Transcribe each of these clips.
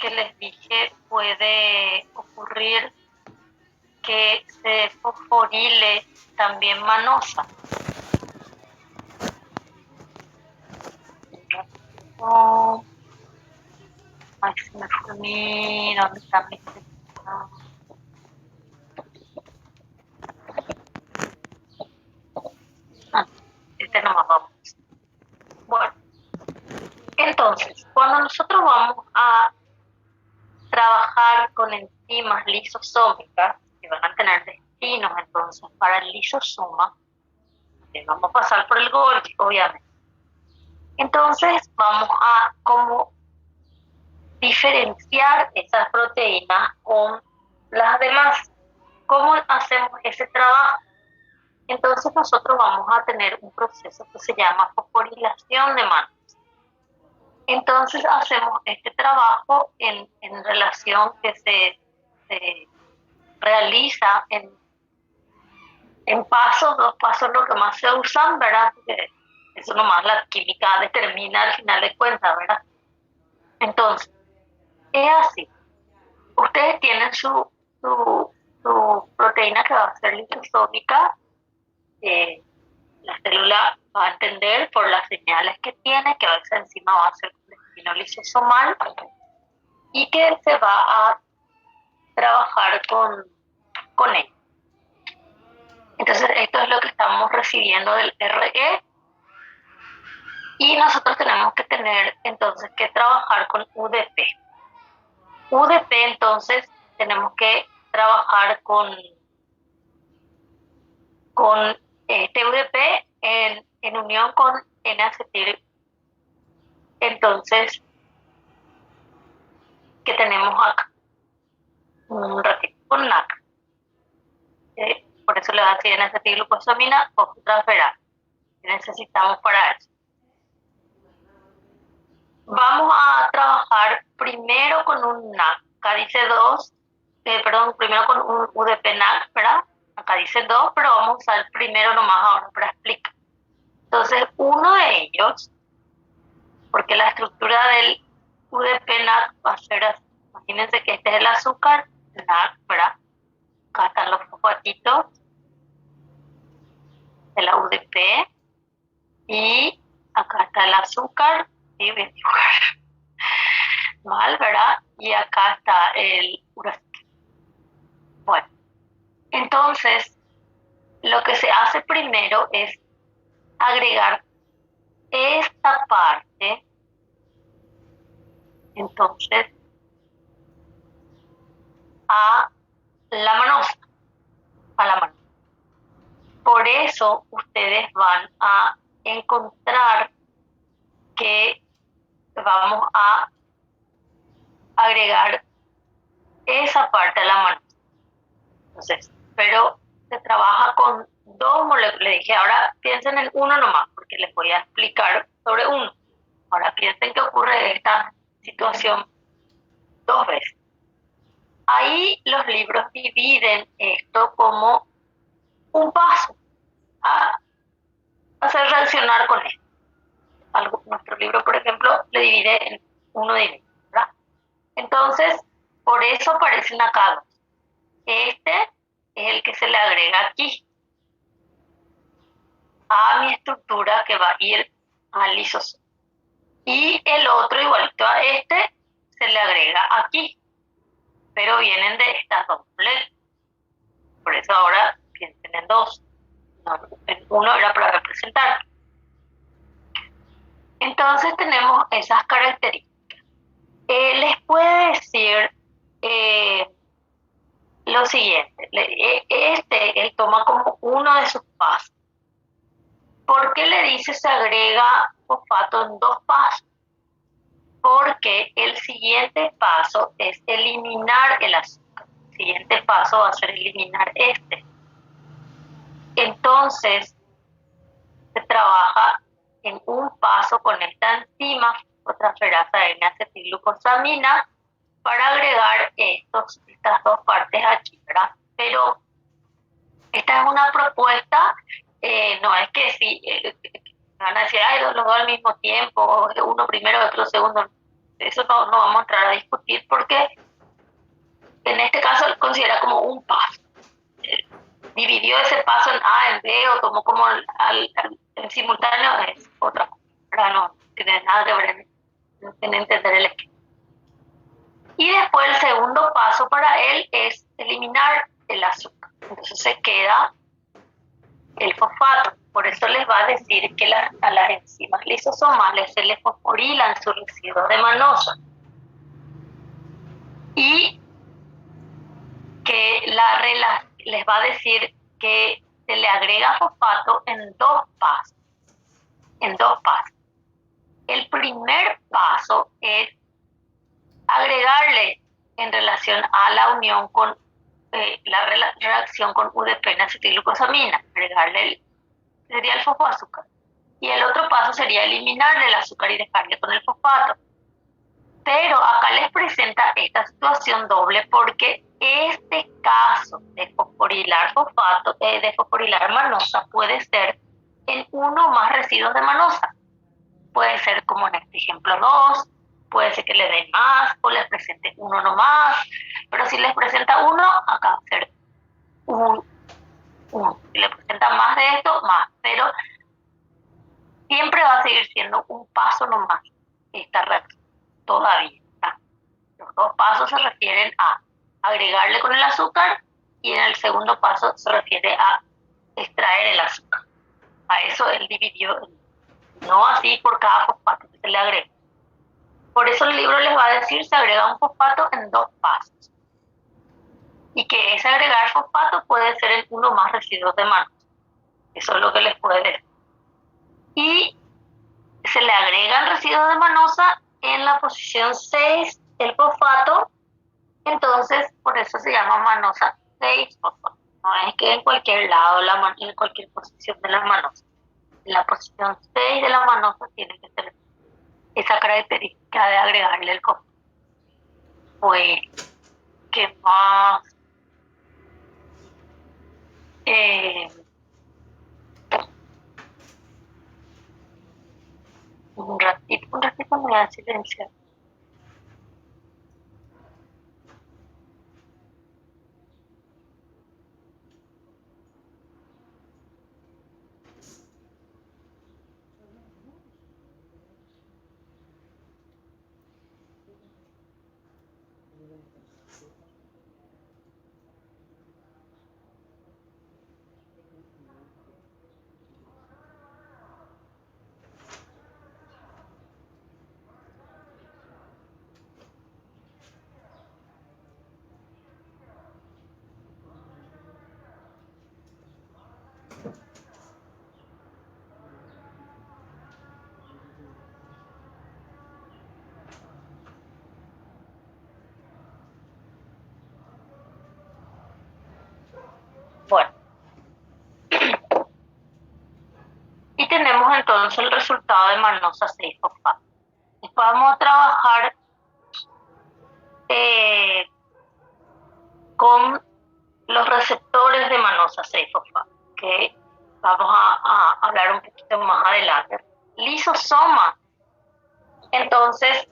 que les dije puede ocurrir que se fosforile también manosa. Oh, ay, se me fue ¿dónde está mi teléfono? Ah, nomás vamos. Bueno, entonces, cuando nosotros vamos a trabajar con enzimas lisosómicas, que van a tener destinos entonces para el lisosoma, vamos a pasar por el Golgi, obviamente. Entonces vamos a como diferenciar esas proteínas con las demás. ¿Cómo hacemos ese trabajo? Entonces nosotros vamos a tener un proceso que se llama fosforilación de manos. Entonces hacemos este trabajo en relación que se realiza en pasos, 2 pasos lo que más se usan, ¿verdad? Porque eso nomás la química determina al final de cuentas, ¿verdad? Entonces, es así. Ustedes tienen su proteína que va a ser lisosómica, la célula va a entender por las señales que tiene que esa enzima va a ser un destino lisosomal y que se va a trabajar con él. Entonces, esto es lo que estamos recibiendo del RE y nosotros tenemos que tener entonces que trabajar con UDP. UDP, entonces, tenemos que trabajar con este UDP en unión con N-acetil. Entonces, ¿qué tenemos acá? Un ratito con NAC. Por eso le va a decir N-acetilglucosamina fosfotransferasa. ¿Qué necesitamos para eso? Vamos a trabajar primero con un NAC. Acá dice 2, primero con un UDP NAC, ¿verdad? Acá dice 2, pero vamos a usar primero nomás ahora para explicar. Entonces, uno de ellos, porque la estructura del UDP NAC va a ser así. Imagínense que este es el azúcar NAC, ¿verdad? Acá están los fosfatitos de la UDP y acá está el azúcar, ¿sí? Voy a dibujar mal, ¿verdad? Y acá está el uracil. Bueno, entonces lo que se hace primero es agregar esta parte, entonces, a la manosa, a la mano. Por eso ustedes van a encontrar que vamos a agregar esa parte a la mano. Entonces, pero se trabaja con 2 moléculas. Le dije, ahora piensen en uno nomás, porque les voy a explicar sobre uno. Ahora piensen que ocurre esta situación 2 veces. Ahí los libros dividen esto como un paso a hacer reaccionar con esto. Nuestro libro, por ejemplo, le divide en 1 de ellos, ¿verdad? Entonces, por eso aparecen acá 2. Este es el que se le agrega aquí a mi estructura que va a ir al lisosoma. Y el otro, igualito a este, se le agrega aquí. Pero vienen de estas 2 moléculas. Por eso ahora piensen en 2. No, en 1 era para representar. Entonces tenemos esas características. Les puede decir lo siguiente. Él toma como uno de sus pasos. ¿Por qué le dice se agrega fosfato en 2 pasos? Porque el siguiente paso es eliminar el azúcar. El siguiente paso va a ser eliminar este. Entonces, se trabaja en un paso con esta enzima fosfotransferasa de N-acetilglucosamina para agregar estas 2 partes aquí, ¿verdad? Pero esta es una propuesta, no es que si van a decir, ay, los 2 al mismo tiempo, uno primero, otro segundo. eso no vamos a entrar a discutir porque en este caso él considera como un paso. Dividió ese paso en A, en B, o tomó como el simultáneo, es otra cosa. Pero no tiene nada que ver en entender el esquema. Y después el segundo paso para él es eliminar el azúcar. Entonces se queda el fosfato. Por eso les va a decir que a las enzimas lisosomales se les fosforilan sus residuos de manosa. Y que les va a decir que se le agrega fosfato en dos pasos. El primer paso es agregarle en relación a la unión con la reacción con UDP en acetilglucosamina, agregarle sería el fosfoazúcar. Y el otro paso sería eliminarle el azúcar y dejarle con el fosfato. Pero acá les presenta esta situación doble porque este caso de fosforilar fosfato, de fosforilar manosa, puede ser en uno o más residuos de manosa. Puede ser como en este ejemplo 2, puede ser que le den más o les presente uno nomás, pero si les presenta uno, acá va a ser uno. Si les presenta más de esto, más, pero siempre va a seguir siendo un paso nomás esta reacción, todavía. Los dos pasos se refieren a agregarle con el azúcar y en el segundo paso se refiere a extraer el azúcar. A eso él dividió, no así por cada fosfato que se le agrega. Por eso el libro les va a decir se agrega un fosfato en dos pasos. Y que ese agregar fosfato puede ser en uno más residuos de mano. Eso es lo que les puede decir. Y se le agregan residuos de manosa en la posición 6 el fosfato. Entonces, por eso se llama manosa 6 fosfato. No es que en cualquier lado, en cualquier posición de la manosa. En la posición 6 de la manosa tiene que ser esa característica de agregarle el fosfato. Pues, ¿qué más? Un ratito me voy a silenciar. Bueno, y tenemos entonces el resultado de manosa 6 fosfato. Después vamos a trabajar con los receptores de manosa 6 fosfato, que vamos a hablar un poquito más adelante. Lisosoma. Entonces,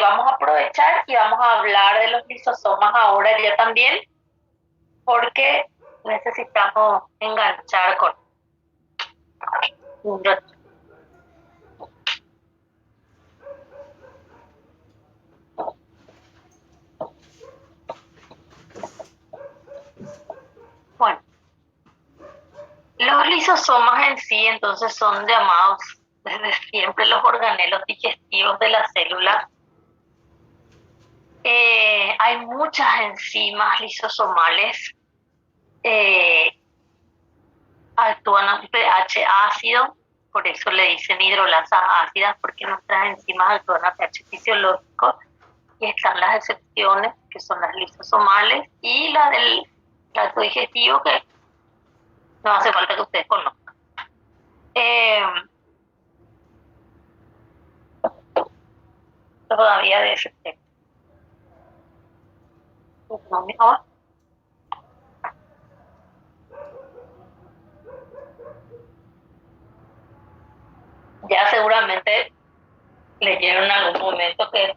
vamos a aprovechar y vamos a hablar de los lisosomas ahora ya también, porque necesitamos enganchar con un ratito. Bueno, los lisosomas en sí entonces son llamados desde siempre los organelos digestivos de la célula. Hay muchas enzimas lisosomales, actúan a un pH ácido, por eso le dicen hidrolasas ácidas, porque nuestras enzimas actúan a pH fisiológico, y están las excepciones, que son las lisosomales, y la del tracto digestivo, que no hace falta que ustedes conozcan. Todavía de ese tema. Ya seguramente leyeron en algún momento que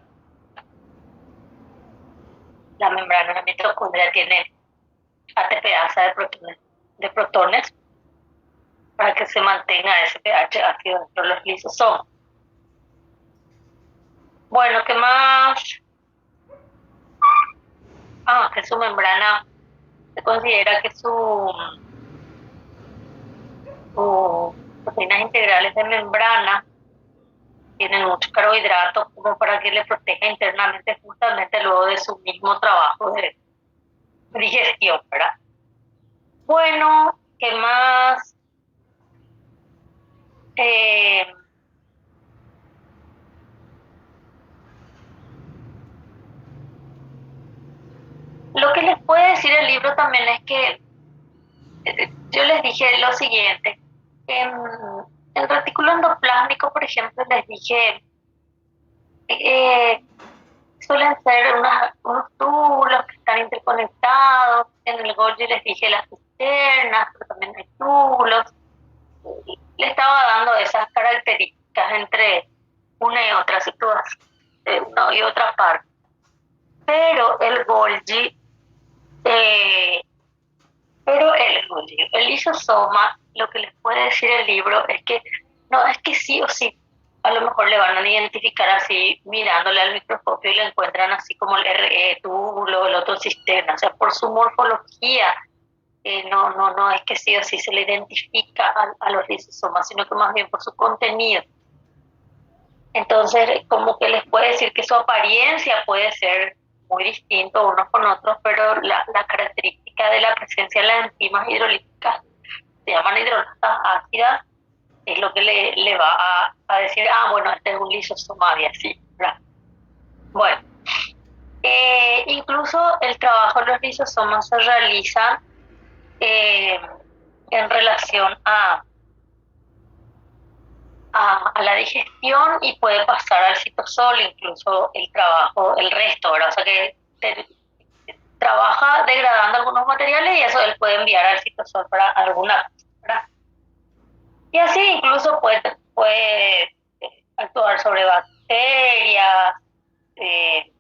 la membrana de la mitocondria tiene ATPasa de protones para que se mantenga ese pH ácido dentro de los lisosomas. Bueno, ¿qué más? Que su membrana se considera que sus proteínas integrales de membrana tienen mucho carbohidratos como para que le proteja internamente justamente luego de su mismo trabajo de digestión, ¿verdad? Bueno, ¿qué más? Eh, lo que les puede decir el libro también es que yo les dije lo siguiente. En el retículo endoplásmico, por ejemplo, les dije, eh, suelen ser unos túbulos que están interconectados. En el Golgi les dije las cisternas, pero también hay túbulos. Le estaba dando esas características entre una y otra situación, una y otra parte. Pero el Golgi, eh, el lisosoma, lo que les puede decir el libro es que no es que sí o sí, a lo mejor le van a identificar así mirándole al microscopio y le encuentran así como el RE túbulo, el otro cisterna, o sea, por su morfología, no es que sí o sí se le identifica a los lisosomas, sino que más bien por su contenido. Entonces, como que les puede decir que su apariencia puede ser muy distinto unos con otros, pero la característica de la presencia de las enzimas hidrolíticas, se llaman hidrolasas ácidas, es lo que le va a decir, bueno, este es un lisosoma y así, ¿verdad? Bueno, incluso el trabajo de los lisosomas se realiza eh, en relación a la digestión y puede pasar al citosol, incluso el trabajo, el resto, ¿verdad? O sea que trabaja degradando algunos materiales y eso él puede enviar al citosol para alguna, ¿verdad? Y así incluso puede actuar sobre bacterias, eh,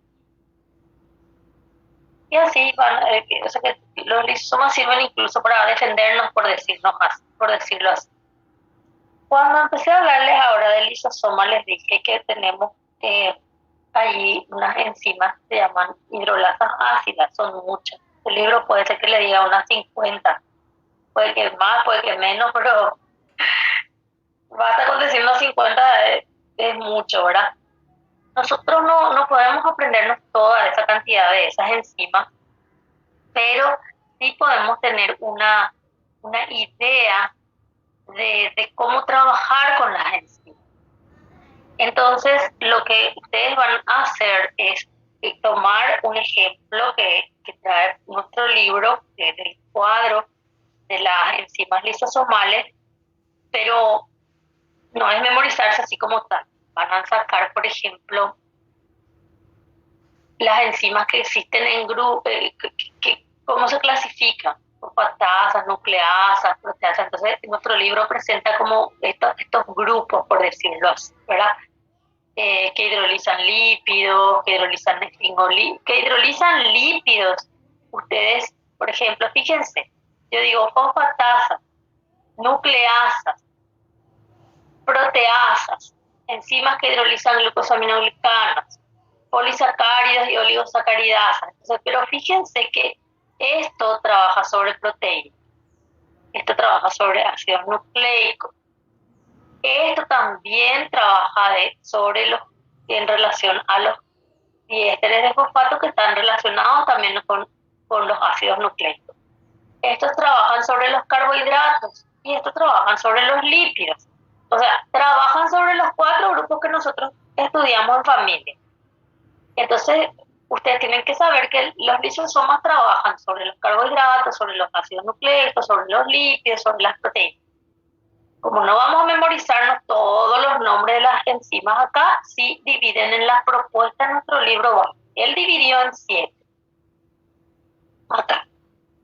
y así van, o sea que los lisosomas sirven incluso para defendernos, por decirlo así. Cuando empecé a hablarles ahora del lisosoma, les dije que tenemos allí unas enzimas que se llaman hidrolasas ácidas, son muchas. El libro puede ser que le diga unas 50, puede que más, puede que menos, pero basta con decir unas 50 es mucho, ¿verdad? Nosotros no podemos aprendernos toda esa cantidad de esas enzimas, pero sí podemos tener una idea de cómo trabajar con las enzimas. Entonces, lo que ustedes van a hacer es tomar un ejemplo que trae nuestro libro, del cuadro de las enzimas lisosomales, pero no es memorizarse así como tal. Van a sacar, por ejemplo, las enzimas que existen en grupo, cómo se clasifican, fosfatasas, nucleasas, proteasas. Entonces, nuestro libro presenta como estos grupos, por decirlo así, ¿verdad? Que hidrolizan lípidos, que hidrolizan lípidos. Ustedes, por ejemplo, fíjense, yo digo fosfatasas, nucleasas, proteasas, enzimas que hidrolizan glucosaminoglicanas, polisacáridos y oligosacaridasas. Entonces, pero fíjense que esto trabaja sobre proteínas, esto trabaja sobre ácidos nucleicos, esto también trabaja en relación a los diésteres de fosfato que están relacionados también con los ácidos nucleicos. Estos trabajan sobre los carbohidratos y estos trabajan sobre los lípidos. O sea, trabajan sobre los 4 grupos que nosotros estudiamos en familia. Entonces, ustedes tienen que saber que los lisosomas trabajan sobre los carbohidratos, sobre los ácidos nucleicos, sobre los lípidos, sobre las proteínas. Como no vamos a memorizarnos todos los nombres de las enzimas acá, sí dividen en las propuestas en nuestro libro. Él dividió en 7 acá.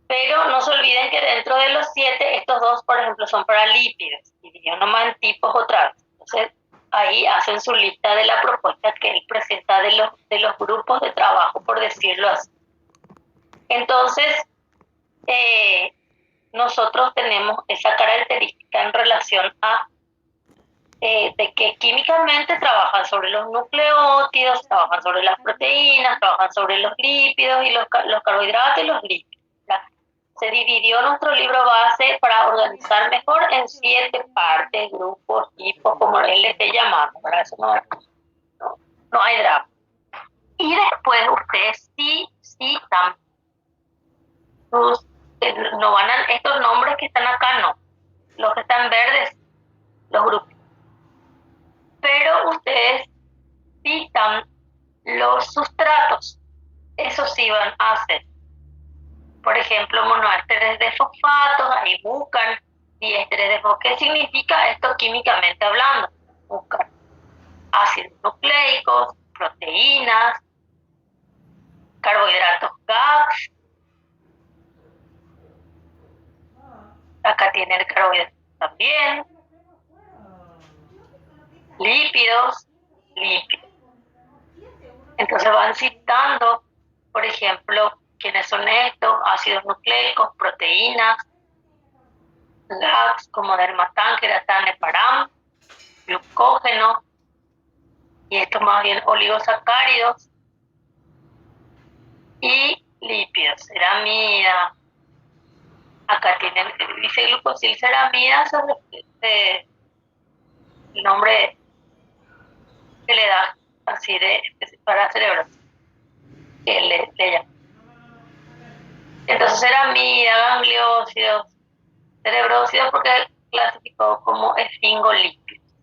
Pero no se olviden que dentro de los 7, estos 2, por ejemplo, son para lípidos. Dividió nomás en tipos otra vez. Entonces, ahí hacen su lista de la propuesta que él presenta de los grupos de trabajo, por decirlo así. Entonces, nosotros tenemos esa característica en relación a de que químicamente trabajan sobre los nucleótidos, trabajan sobre las proteínas, trabajan sobre los lípidos y los carbohidratos y los lípidos. Se dividió nuestro libro base para organizar mejor en 7 partes, grupos, tipos, como él le esté llamando. Para eso no hay drama. Y después ustedes sí citan no van a, estos nombres que están acá, no. Los que están verdes, los grupos. Pero ustedes citan los sustratos. Eso sí van a hacer. Por ejemplo, monoésteres de fosfatos, ahí buscan diésteres de fosfato. ¿Qué significa esto químicamente hablando? Buscan ácidos nucleicos, proteínas, carbohidratos GAPS. Acá tienen carbohidratos también. Lípidos. Entonces van citando, por ejemplo, quiénes son estos: ácidos nucleicos, proteínas, GAPS como dermatán, queratán, param, glucógeno, y esto más bien oligosacáridos, y lípidos, ceramida. Acá tienen, dice glucosilceramida, el nombre que le da así para cerebro, que le llama. Entonces ceramida, gangliósidos, cerebrósidos, porque clasificó como esfingolípidos.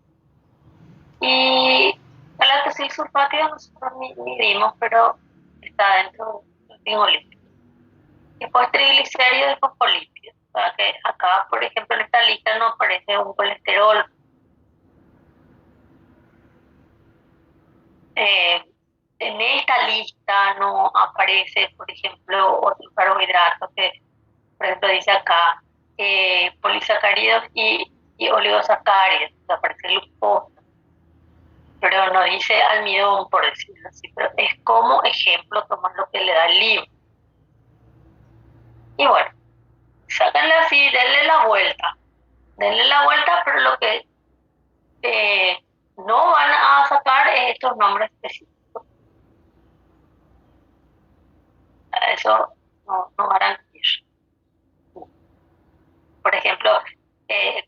Y la lactosil sulfática nosotros ni vimos, pero está dentro del esfingolípido. Después triglicéridos y fosfolípidos. O sea que acá, por ejemplo, en esta lista no aparece un colesterol. En esta lista no aparece, por ejemplo, otros carbohidratos que, por ejemplo, dice acá polisacáridos y oligosacáridos. O sea, aparece glucosa, pero no dice almidón, por decirlo así. Pero es como ejemplo tomar lo que le da el libro. Y bueno, sáquenle así, denle la vuelta, pero lo que no van a sacar es estos nombres específicos. Eso no van a decir. Por ejemplo,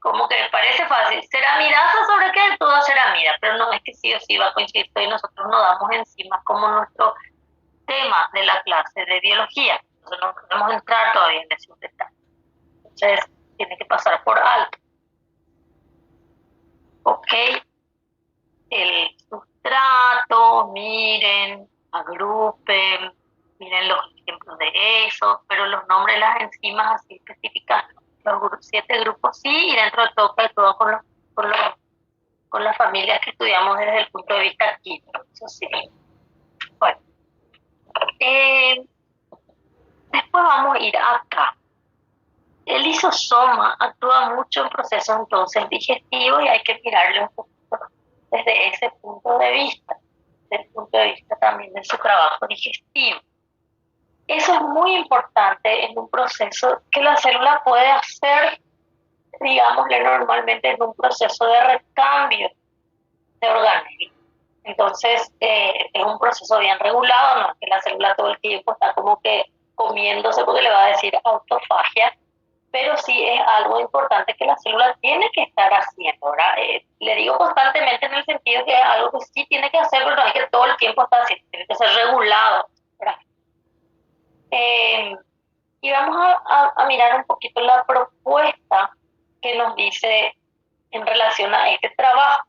como que parece fácil, ceramidasa, ¿sobre qué? Todo ceramida, pero no es que sí o sí va a coincidir, y nosotros no damos enzimas como nuestro tema de la clase de biología. Entonces no podemos entrar todavía en ese detalle. Entonces, tiene que pasar por alto. Ok, el sustrato, miren, agrupen, miren los ejemplos de eso, pero los nombres de las enzimas así específicas, los 7 grupos sí, y dentro de todo con las familias que estudiamos desde el punto de vista químico, eso sí. Bueno, después vamos a ir acá. El lisosoma actúa mucho en procesos entonces digestivos y hay que mirarlo un poquito desde ese punto de vista, desde el punto de vista también de su trabajo digestivo. Eso es muy importante en un proceso que la célula puede hacer, digámosle normalmente, en un proceso de recambio de orgánico. Entonces, es un proceso bien regulado, no es que la célula todo el tiempo está como que comiéndose, porque le va a decir autofagia, pero sí es algo importante que la célula tiene que estar haciendo, ¿verdad? Le digo constantemente en el sentido que es algo que sí tiene que hacer, pero no es que todo el tiempo está haciendo, tiene que ser regulado, ¿verdad? Y vamos a mirar un poquito la propuesta que nos dice en relación a este trabajo.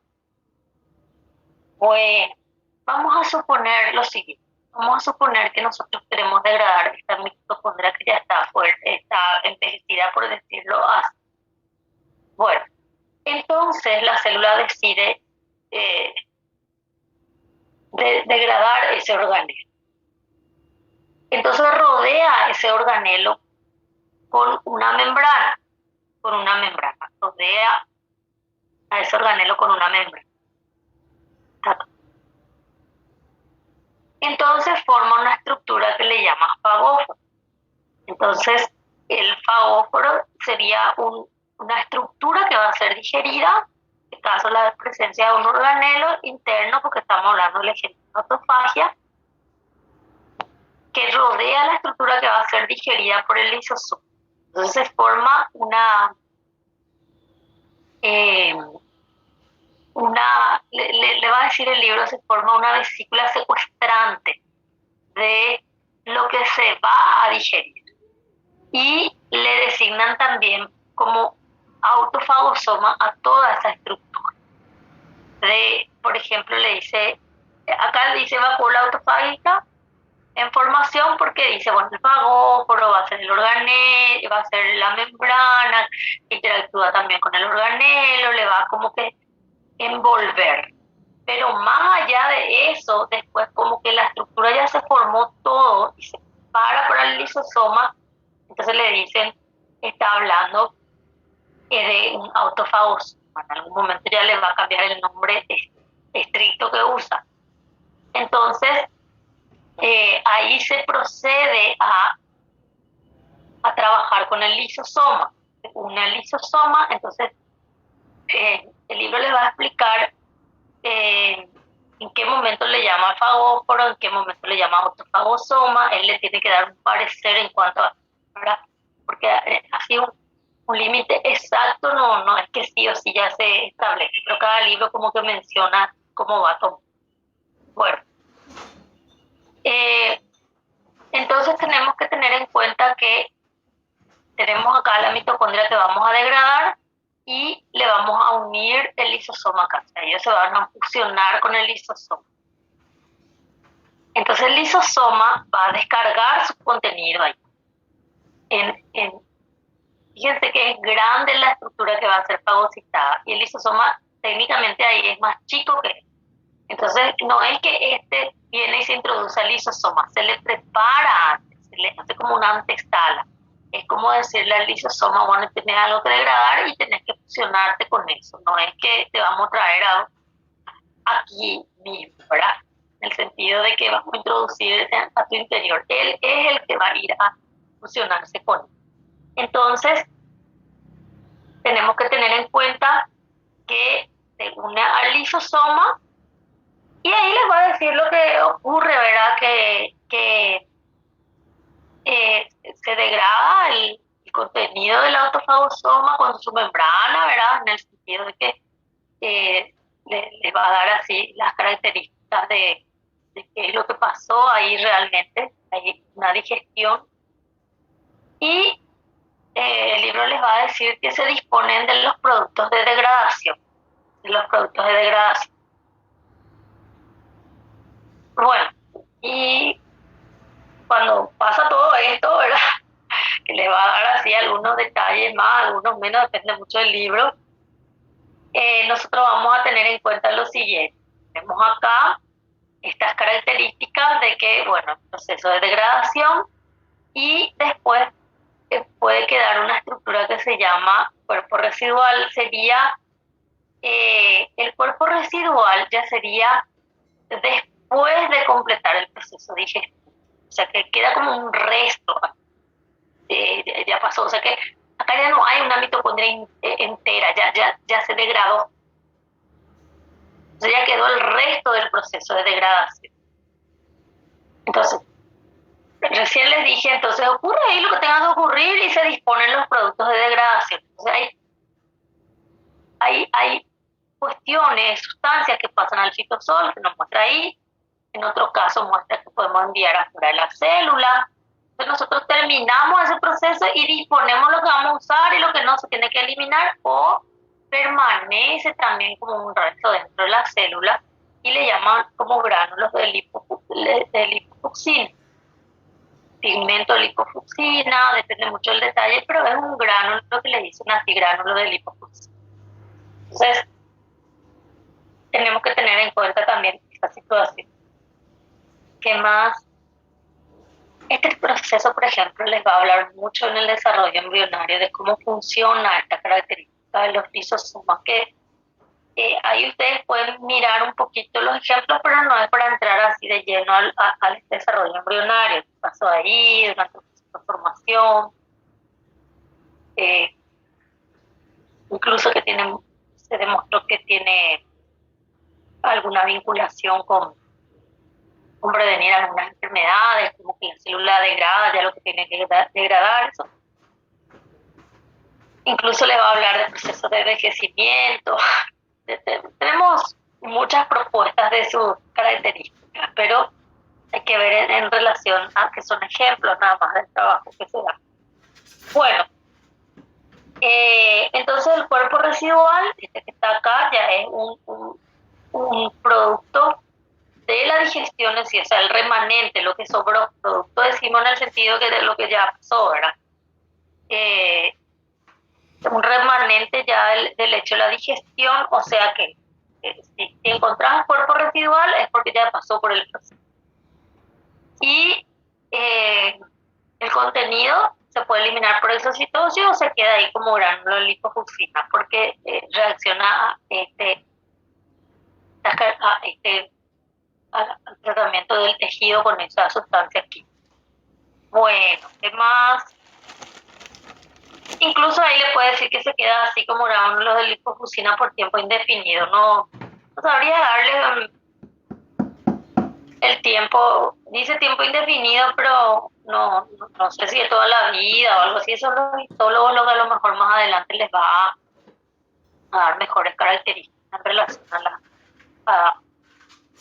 Bueno, vamos a suponer lo siguiente. Vamos a suponer que nosotros queremos degradar esta mitocondria que ya está fuerte, está envejecida, por decirlo así. Bueno, entonces la célula decide degradar ese organelo. Entonces rodea ese organelo con una membrana, rodea a ese organelo con una membrana. Entonces forma una estructura que le llama fagóforo. Entonces, el fagóforo sería una estructura que va a ser digerida, en este caso la presencia de un organelo interno, porque estamos hablando de la autofagia, que rodea la estructura que va a ser digerida por el lisosoma. Entonces se forma le va a decir el libro, se forma una vesícula secuestrante de lo que se va a digerir. Y le designan también como autofagosoma a toda esa estructura. Por ejemplo, acá dice vacuola autofágica en formación porque dice, bueno, el fagóforo va a ser el organelo, va a ser la membrana, interactúa también con el organelo, le va como que envolver. Pero más allá de eso, después como que la estructura ya se formó todo y se para por el lisosoma, entonces le dicen, está hablando de un autofagosoma. En algún momento ya le va a cambiar el nombre estricto que usa. Entonces, ahí se procede a trabajar con el lisosoma. Una lisosoma, entonces el libro les va a explicar en qué momento le llama fagóforo, en qué momento le llama autofagosoma. Él le tiene que dar un parecer en cuanto a, ¿verdad? Porque así un límite exacto no es que sí o sí ya se establece, pero cada libro como que menciona cómo va a tomar. Bueno, entonces tenemos que tener en cuenta que tenemos acá la mitocondria que vamos a degradar y le vamos a unir el lisosoma acá. O sea, ellos se van a fusionar con el lisosoma. Entonces el lisosoma va a descargar su contenido ahí. Fíjense que es grande la estructura que va a ser fagocitada y el lisosoma técnicamente ahí es más chico que él. Entonces no es que viene y se introduce al lisosoma, se le prepara antes, se le hace como una antesala. Es como decirle al lisosoma, bueno, tenés algo que degradar y tenés que fusionarte con eso. No es que te vamos a traer aquí mismo, ¿verdad? En el sentido de que vamos a introducir a tu interior. Él es el que va a ir a fusionarse con él. Entonces, tenemos que tener en cuenta que se une al lisosoma y ahí les voy a decir lo que ocurre, ¿verdad? Que se degrada el contenido del autofagosoma con su membrana, ¿verdad? En el sentido de que le va a dar así las características de qué es lo que pasó ahí realmente, hay una digestión. Y el libro les va a decir que se disponen de los productos de degradación, Bueno, y cuando pasa todo esto, ¿verdad? Que les va a dar así algunos detalles más, algunos menos, depende mucho del libro. Nosotros vamos a tener en cuenta lo siguiente. Tenemos acá estas características de que, bueno, el proceso de degradación y después puede quedar una estructura que se llama cuerpo residual. El cuerpo residual ya sería después de completar el proceso digestivo. O sea, que queda como un resto, ya pasó. O sea, que acá ya no hay una mitocondria entera, ya se degradó. O sea, ya quedó el resto del proceso de degradación. Entonces, recién les dije, entonces ocurre ahí lo que tenga que ocurrir y se disponen los productos de degradación. Entonces, hay cuestiones, sustancias que pasan al citosol, que nos muestra ahí. En otro caso muestra que podemos enviar afuera de la célula. Entonces nosotros terminamos ese proceso y disponemos lo que vamos a usar y lo que no se tiene que eliminar o permanece también como un resto dentro de la célula y le llaman como gránulos de lipofucsina. Pigmento de lipofucsina, depende mucho del detalle, pero es un gránulo que le dicen así, gránulo de lipofucsina. Entonces, tenemos que tener en cuenta también esta situación. ¿Qué más? Este proceso, por ejemplo, les va a hablar mucho en el desarrollo embrionario de cómo funciona esta característica de los lisosomas, que ahí ustedes pueden mirar un poquito los ejemplos, pero no es para entrar así de lleno al desarrollo embrionario. ¿Qué pasó ahí durante el proceso de formación? Incluso se demostró que tiene alguna vinculación con prevenir algunas enfermedades, como que la célula degrada ya lo que tiene que degradar. Eso. Incluso le va a hablar del proceso de envejecimiento. Tenemos muchas propuestas de sus características, pero hay que ver en relación a que son ejemplos nada más del trabajo que se da. Bueno, entonces el cuerpo residual, este que está acá, ya es un producto de la digestión, o sea, el remanente, lo que sobró, producto decimos en el sentido que de lo que ya pasó, ¿verdad? Un remanente ya del hecho de la digestión, o sea que si encontrás cuerpo residual es porque ya pasó por el proceso. Y el contenido se puede eliminar por exocitosis o se queda ahí como gránulo de lipofuscina, porque reacciona al tratamiento del tejido con esa sustancia química. Bueno, ¿qué más? Incluso ahí le puede decir que se queda así como gránulos de lipofuscina por tiempo indefinido. No sabría darle el tiempo, dice tiempo indefinido, pero no sé si de toda la vida o algo así. Eso los histólogos lo que a lo mejor más adelante les va a dar mejores características en relación a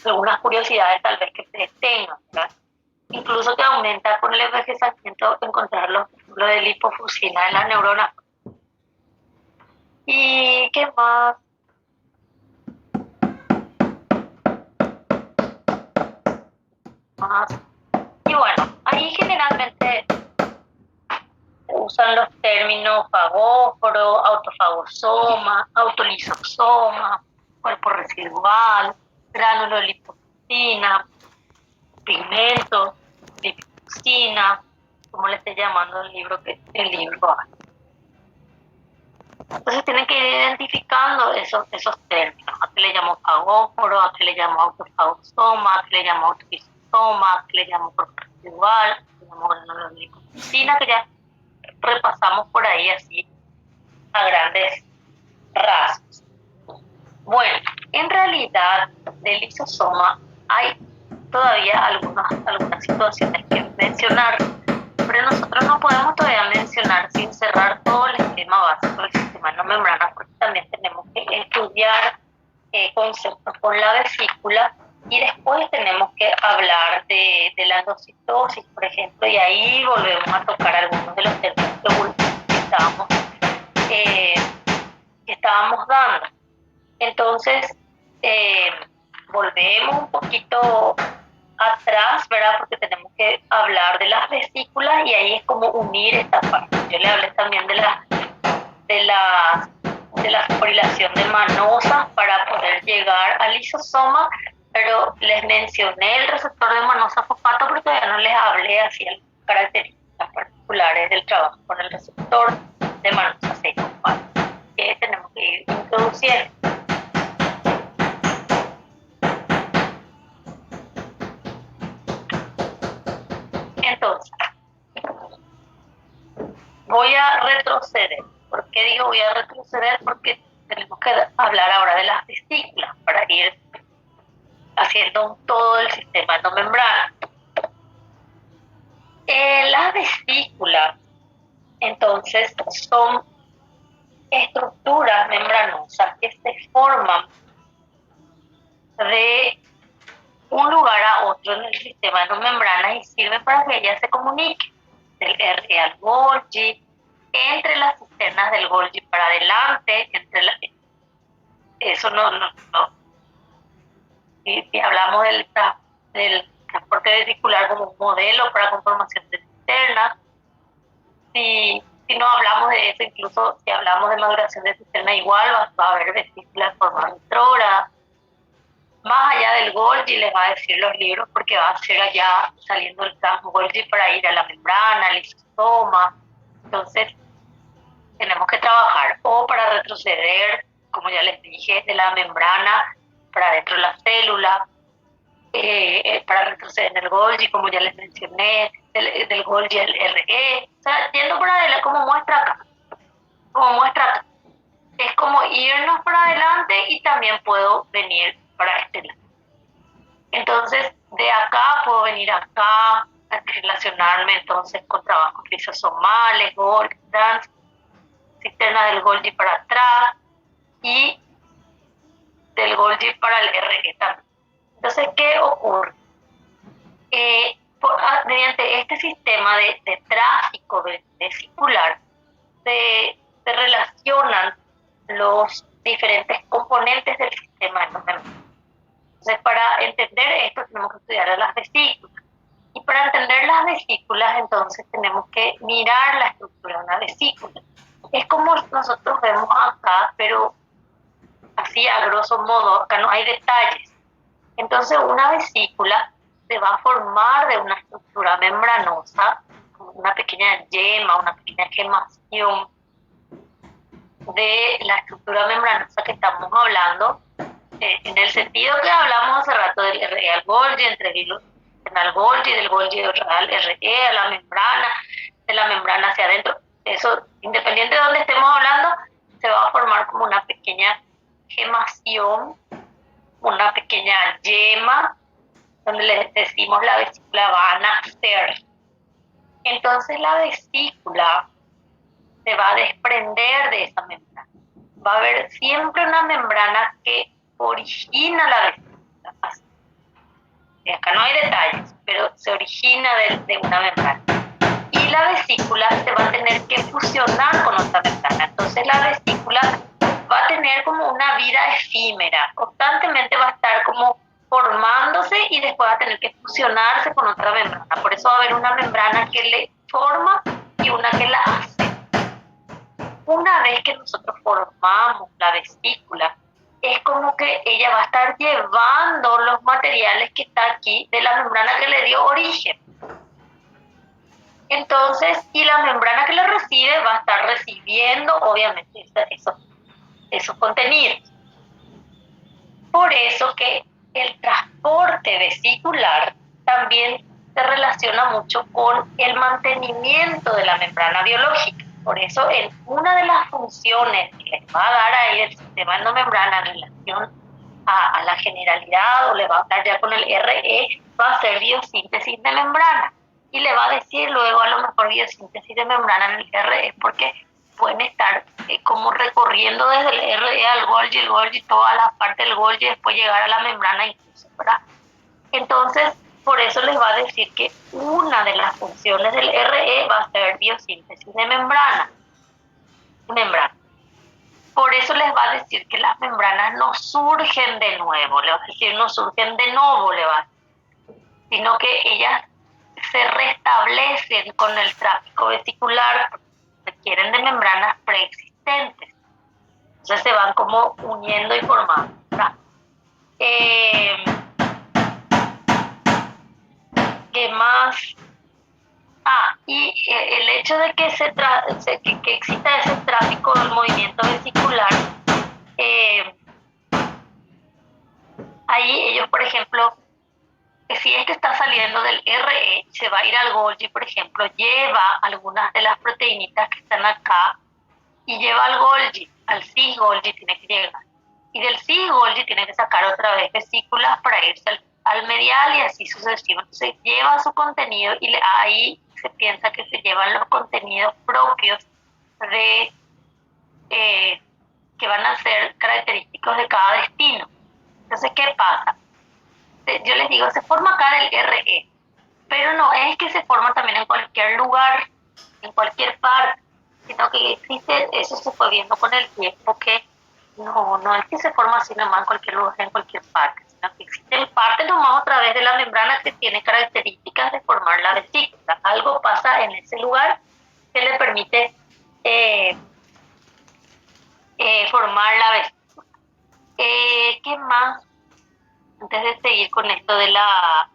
algunas curiosidades tal vez que ustedes tengan, ¿verdad? Incluso que aumenta con el envejecimiento encontrar los de lipofuscina en las neuronas. ¿Y qué más? Y bueno, ahí generalmente se usan los términos fagóforo, autofagosoma, autolisosoma, cuerpo residual, gránulo de lipofuscina, pigmento, lipofuscina, como le esté llamando el libro. Entonces tienen que ir identificando esos términos. ¿A qué le llamo fagóforo? ¿A qué le llamo autofagosoma? ¿A qué le llamo autolisosoma? ¿A qué le llamo cuerpo residual? ¿A qué le llamo gránulo de lipofuscina? Que ya repasamos por ahí así a grandes rasgos. Bueno, en realidad del lisosoma hay todavía algunas situaciones que mencionar, pero nosotros no podemos todavía mencionar sin cerrar todo el esquema básico del sistema no membrana, porque también tenemos que estudiar conceptos con la vesícula y después tenemos que hablar de la endocitosis, por ejemplo, y ahí volvemos a tocar algunos de los términos que estábamos dando. Entonces, volvemos un poquito atrás, ¿verdad? Porque tenemos que hablar de las vesículas y ahí es como unir esta parte. Yo le hablé también de la fibrilación de Manosa para poder llegar al lisosoma, pero les mencioné el receptor de Manosa fosfato porque todavía no les hablé así las características particulares del trabajo con el receptor de Manosa 6 fosfato, que tenemos que ir introduciendo. Entonces, voy a retroceder. ¿Por qué digo voy a retroceder? Porque tenemos que hablar ahora de las vesículas para ir haciendo todo el sistema endomembrana. Las vesículas, entonces, son estructuras membranosas que se forman de un lugar a otro en el sistema endomembrana y sirven para que ellas se comuniquen. Del RE al Golgi, entre las cisternas del Golgi para adelante, eso no. Si hablamos del transporte vesicular como un modelo para conformación de cisternas, si no hablamos de eso, incluso si hablamos de maduración de cisterna igual, va a haber vesículas formadas retrógradas. Más allá del Golgi les va a decir los libros porque va a ser allá saliendo el campo Golgi para ir a la membrana, al lisosoma. Entonces tenemos que trabajar o para retroceder como ya les dije, de la membrana para dentro de la célula, para retroceder en el Golgi, como ya les mencioné, del Golgi al RE, o sea, yendo para adelante como muestra acá, es como irnos para adelante y también puedo venir para este lado. Entonces, de acá puedo venir acá, a relacionarme entonces con trabajos lisosomales, Golgi, dance, cisterna del Golgi para atrás y del Golgi para el RE también. Entonces, ¿qué ocurre? Mediante este sistema de tráfico vesicular se relacionan los diferentes componentes del sistema endocrinal. Entonces, para entender esto tenemos que estudiar las vesículas. Y para entender las vesículas, entonces tenemos que mirar la estructura de una vesícula. Es como nosotros vemos acá, pero así a grosso modo, acá no hay detalles. Entonces, una vesícula se va a formar de una estructura membranosa, una pequeña yema, una pequeña gemación de la estructura membranosa que estamos hablando, en el sentido que hablamos hace rato del RE al Golgi, entre al Golgi, del Golgi al RE, a la membrana, de la membrana hacia adentro. Eso, independiente de dónde estemos hablando, se va a formar como una pequeña gemación, una pequeña yema, donde le decimos la vesícula va a nacer. Entonces la vesícula se va a desprender de esa membrana. Va a haber siempre una membrana que origina la vesícula. Y acá no hay detalles, pero se origina de una membrana. Y la vesícula se va a tener que fusionar con otra membrana. Entonces la vesícula va a tener como una vida efímera. Constantemente va a estar como formándose y después va a tener que fusionarse con otra membrana. Por eso va a haber una membrana que le forma y una que la hace. Una vez que nosotros formamos la vesícula, es como que ella va a estar llevando los materiales que está aquí de la membrana que le dio origen. Entonces, y la membrana que le recibe va a estar recibiendo, obviamente, esos contenidos. Por eso que el transporte vesicular también se relaciona mucho con el mantenimiento de la membrana biológica. Por eso, en una de las funciones que les va a dar ahí el sistema endomembrana en relación a la generalidad, o le va a dar ya con el RE, va a ser biosíntesis de membrana. Y le va a decir luego a lo mejor biosíntesis de membrana en el RE, porque pueden estar como recorriendo desde el RE al Golgi, toda la parte del Golgi, después llegar a la membrana incluso, ¿verdad? Entonces, por eso les va a decir que una de las funciones del RE va a ser biosíntesis de membrana. Por eso les va a decir que las membranas no surgen de nuevo, le va a decir no surgen de nuevo, sino que ellas se restablecen con el tráfico vesicular, requieren de membranas preexistentes. Entonces se van como uniendo y formando, ¿verdad? ¿Qué más? Y el hecho de que, que exista ese tráfico del movimiento vesicular, ahí ellos, por ejemplo, si este está saliendo del RE, se va a ir al Golgi, por ejemplo, lleva algunas de las proteínitas que están acá y lleva al Golgi, al cis-Golgi tiene que llegar. Y del cis-Golgi tiene que sacar otra vez vesículas para irse al medial y así sucesivamente. Entonces lleva su contenido y ahí se piensa que se llevan los contenidos propios de que van a ser característicos de cada destino. Entonces, ¿qué pasa? Yo les digo, se forma acá del RE, pero no es que se forma también en cualquier lugar, en cualquier parte, sino que existe, eso se fue viendo con el tiempo, que no es que se forma así nomás en cualquier lugar, en cualquier parte, sino que existen partes nomás a través de la membrana que tiene características de formar la vesícula. Algo pasa en ese lugar que le permite formar la vesícula. ¿Qué más? Antes de seguir con esto de la...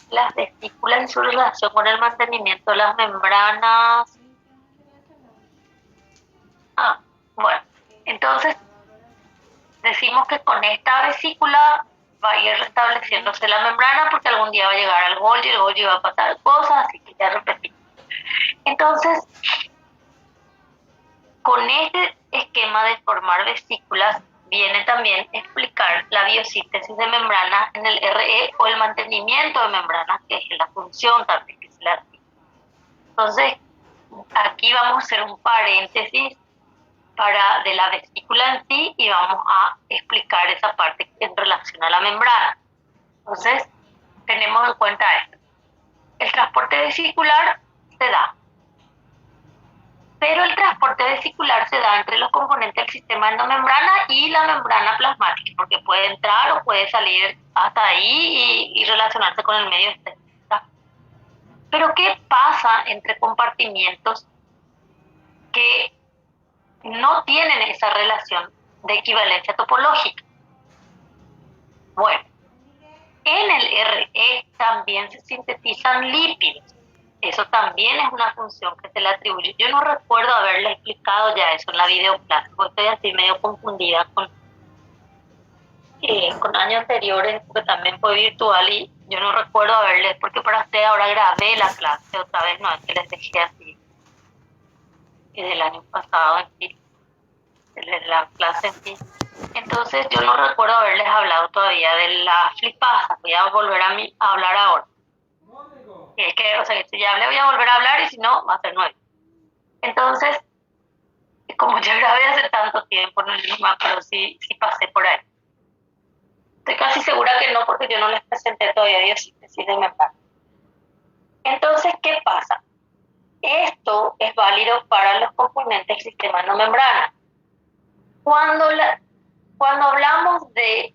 las vesículas y su relación con el mantenimiento de las membranas. Bueno, entonces decimos que con esta vesícula va a ir restableciéndose la membrana porque algún día va a llegar al Golgi, el Golgi va a pasar cosas, así que ya repetimos. Entonces, con este esquema de formar vesículas viene también explicar la biosíntesis de membranas en el RE o el mantenimiento de membranas, que es la función también que se le hace. Entonces, aquí vamos a hacer un paréntesis de la vesícula en sí y vamos a explicar esa parte en relación a la membrana. Entonces, tenemos en cuenta esto. El transporte vesicular se da, pero el transporte vesicular se da entre los componentes del sistema endomembrana y la membrana plasmática, porque puede entrar o puede salir hasta ahí y relacionarse con el medio externo. Pero ¿qué pasa entre compartimientos que no tienen esa relación de equivalencia topológica? Bueno, en el RE también se sintetizan lípidos. Eso también es una función que se le atribuye. Yo no recuerdo haberle explicado ya eso en la videoclase, porque estoy así medio confundida con años anteriores, porque también fue virtual y yo no recuerdo haberle, porque para ustedes ahora grabé la clase otra vez, no es que les dejé así, y del año pasado en sí, de la clase en sí. Entonces yo no recuerdo haberles hablado todavía de la flipasa. Voy a volver a hablar ahora. Y es que, o sea, que si ya hablé voy a volver a hablar y si no, va a ser nuevo. Entonces, como ya grabé hace tanto tiempo, no me acuerdo si pasé por ahí. Estoy casi segura que no, porque yo no les presenté todavía biosíntesis de membrana. Entonces, ¿qué pasa? Esto es válido para los componentes del sistema no membrana. Cuando hablamos de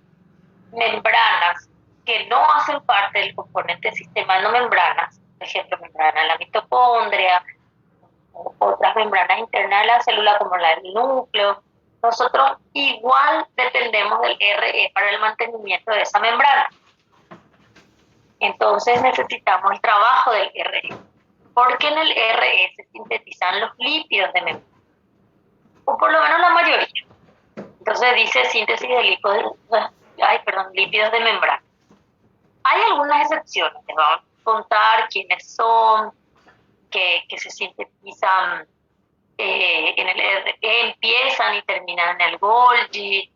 membranas que no hacen parte del componente del sistema no membranas, por ejemplo, membrana de la mitocondria, o otras membranas internas de la célula como la del núcleo, nosotros igual dependemos del RE para el mantenimiento de esa membrana. Entonces necesitamos el trabajo del RE, porque en el RE se sintetizan los lípidos de membrana, o por lo menos la mayoría. Entonces dice síntesis de lípidos de membrana. Hay algunas excepciones, les vamos a contar quiénes son, que se sintetizan en el RE, empiezan y terminan en el Golgi,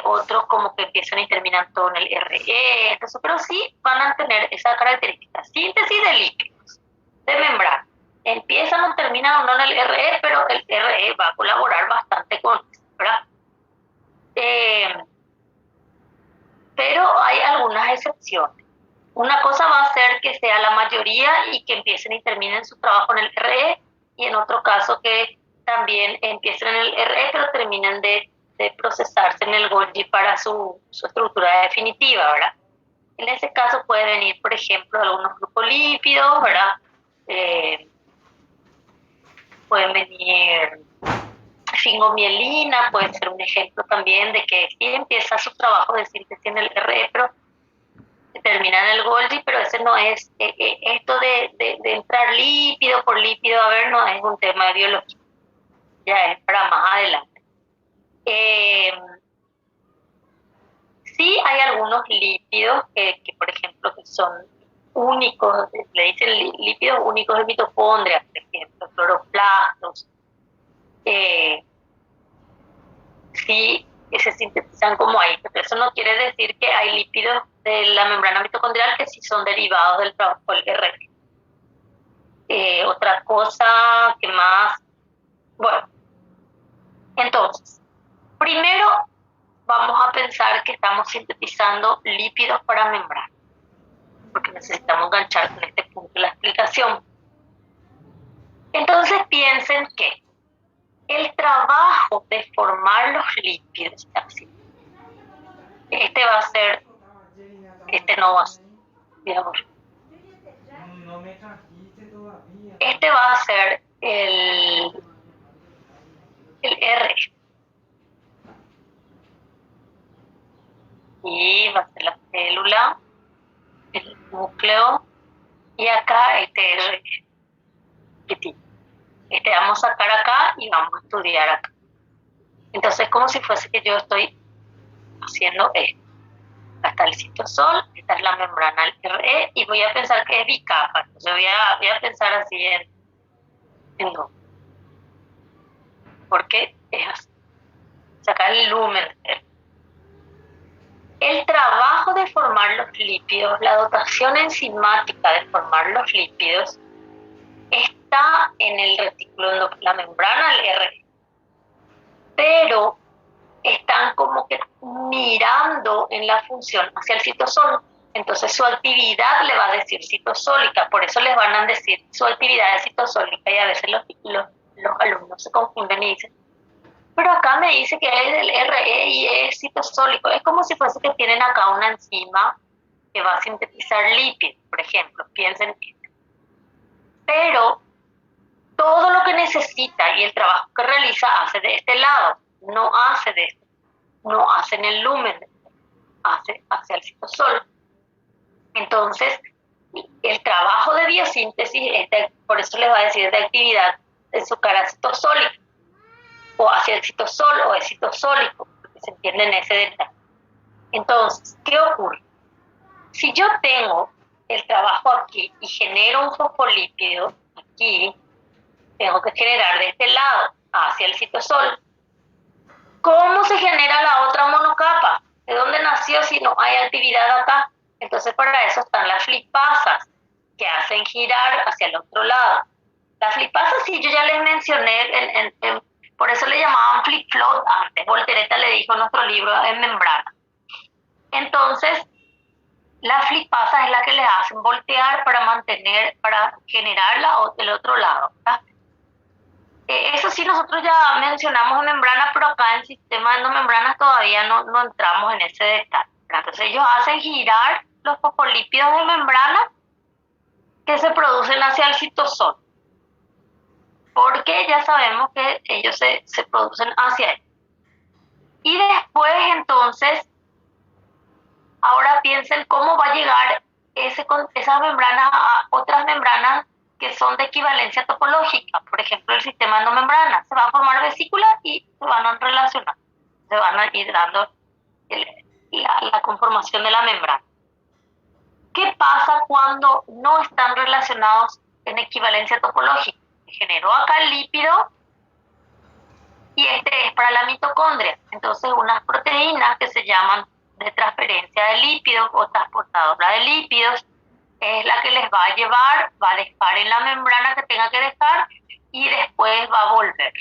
otros como que empiezan y terminan todo en el RE, entonces, pero sí van a tener esa característica, síntesis de lípidos de membrana. Empiezan o terminan o no en el RE, pero el RE va a colaborar bastante con eso, ¿verdad? Pero hay algunas excepciones. Una cosa va a ser que sea la mayoría y que empiecen y terminen su trabajo en el RE, y en otro caso que también empiecen en el RE pero terminen de procesarse en el Golgi para su estructura definitiva, ¿verdad? En ese caso puede venir, por ejemplo, algunos glucolípidos, ¿verdad? Pueden venir fingomielina, puede ser un ejemplo también de que sí empieza su trabajo de síntesis en el RE, pero termina en el Golgi, pero ese no es, esto de entrar lípido por lípido, a ver, no es un tema de biología, ya es para más adelante. Sí hay algunos lípidos que por ejemplo, que son únicos, le dicen lípidos únicos de mitocondria, por ejemplo, cloroplastos, sí que se sintetizan como ahí, pero eso no quiere decir que hay lípidos de la membrana mitocondrial que sí son derivados del trabajo del RE. Otra cosa que más, bueno, entonces, primero vamos a pensar que estamos sintetizando lípidos para membrana, porque necesitamos enganchar con este punto de la explicación. Entonces piensen que el trabajo de formar los lípidos, así, este va a ser, este no va a ser, digamos, este va a ser el R, y va a ser la célula, el núcleo, Y acá que vamos a sacar acá y vamos a estudiar acá. Entonces, como si fuese que yo estoy haciendo esto. Acá está el citosol, esta es la membrana RE, y voy a pensar que es bicapa. Entonces voy a pensar así en dos. Porque es así. Sacar el lumen. El trabajo de formar los lípidos, la dotación enzimática de formar los lípidos, está en el retículo endocrino, la membrana del RE. Pero están como que mirando en la función hacia el citosol. Entonces su actividad le va a decir citosólica, por eso les van a decir su actividad es citosólica y a veces los alumnos se confunden y dicen, pero acá me dice que es el RE y es citosólico. Es como si fuese que tienen acá una enzima que va a sintetizar lípidos, por ejemplo, piensen en esto. Pero todo lo que necesita y el trabajo que realiza hace de este lado, no hace de este, no hace en el lumen, hace hacia el citosol. Entonces, el trabajo de biosíntesis, por eso les va a decir de actividad de su cara citosólica, o hacia el citosol o es citosólico, porque se entiende en ese detalle. Entonces, ¿qué ocurre? Si yo tengo el trabajo aquí y genero un fosfolípido aquí, tengo que generar de este lado hacia el citosol. ¿Cómo se genera la otra monocapa? ¿De dónde nació si no hay actividad acá? Entonces para eso están las lipasas, que hacen girar hacia el otro lado. Las lipasas, sí, yo ya les mencioné, por eso le llamaban flip-float antes. Voltereta le dijo en nuestro libro en membrana. Entonces, las lipasas es la que les hacen voltear para generar el otro lado, ¿verdad? Eso sí, nosotros ya mencionamos en membrana, pero acá en sistema de endomembranas todavía no entramos en ese detalle. Entonces ellos hacen girar los fosfolípidos de membrana que se producen hacia el citosol, porque ya sabemos que ellos se producen hacia él. Y después entonces, ahora piensen cómo va a llegar esas membranas a otras membranas que son de equivalencia topológica. Por ejemplo, el sistema endomembrana. Se va a formar vesículas y se van a relacionar. Se van a ir dando la conformación de la membrana. ¿Qué pasa cuando no están relacionados en equivalencia topológica? Se generó acá el lípido y este es para la mitocondria. Entonces, unas proteínas que se llaman de transferencia de lípidos o transportadora de lípidos es la que les va a llevar, va a dejar en la membrana que tenga que dejar y después va a volver.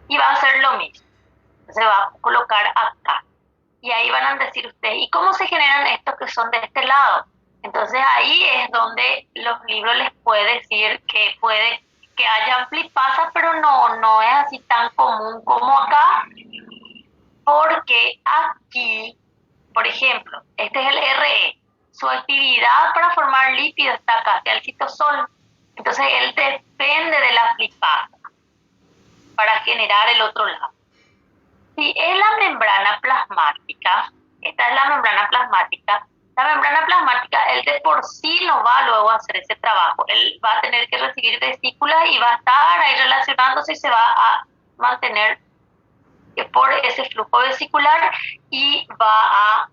Y va a hacer lo mismo. Se va a colocar acá. Y ahí van a decir ustedes, ¿y cómo se generan estos que son de este lado? Entonces ahí es donde los libros les pueden decir que puede que haya lipasas, pero no es así tan común como acá, porque aquí, por ejemplo, este es el RE, su actividad para formar lípidos está acá, hacia el citosol, entonces él depende de la lipasa para generar el otro lado. Si es la membrana plasmática, esta es la membrana plasmática, él de por sí no va luego a hacer ese trabajo. Él va a tener que recibir vesículas y va a estar ahí relacionándose y se va a mantener por ese flujo vesicular y va a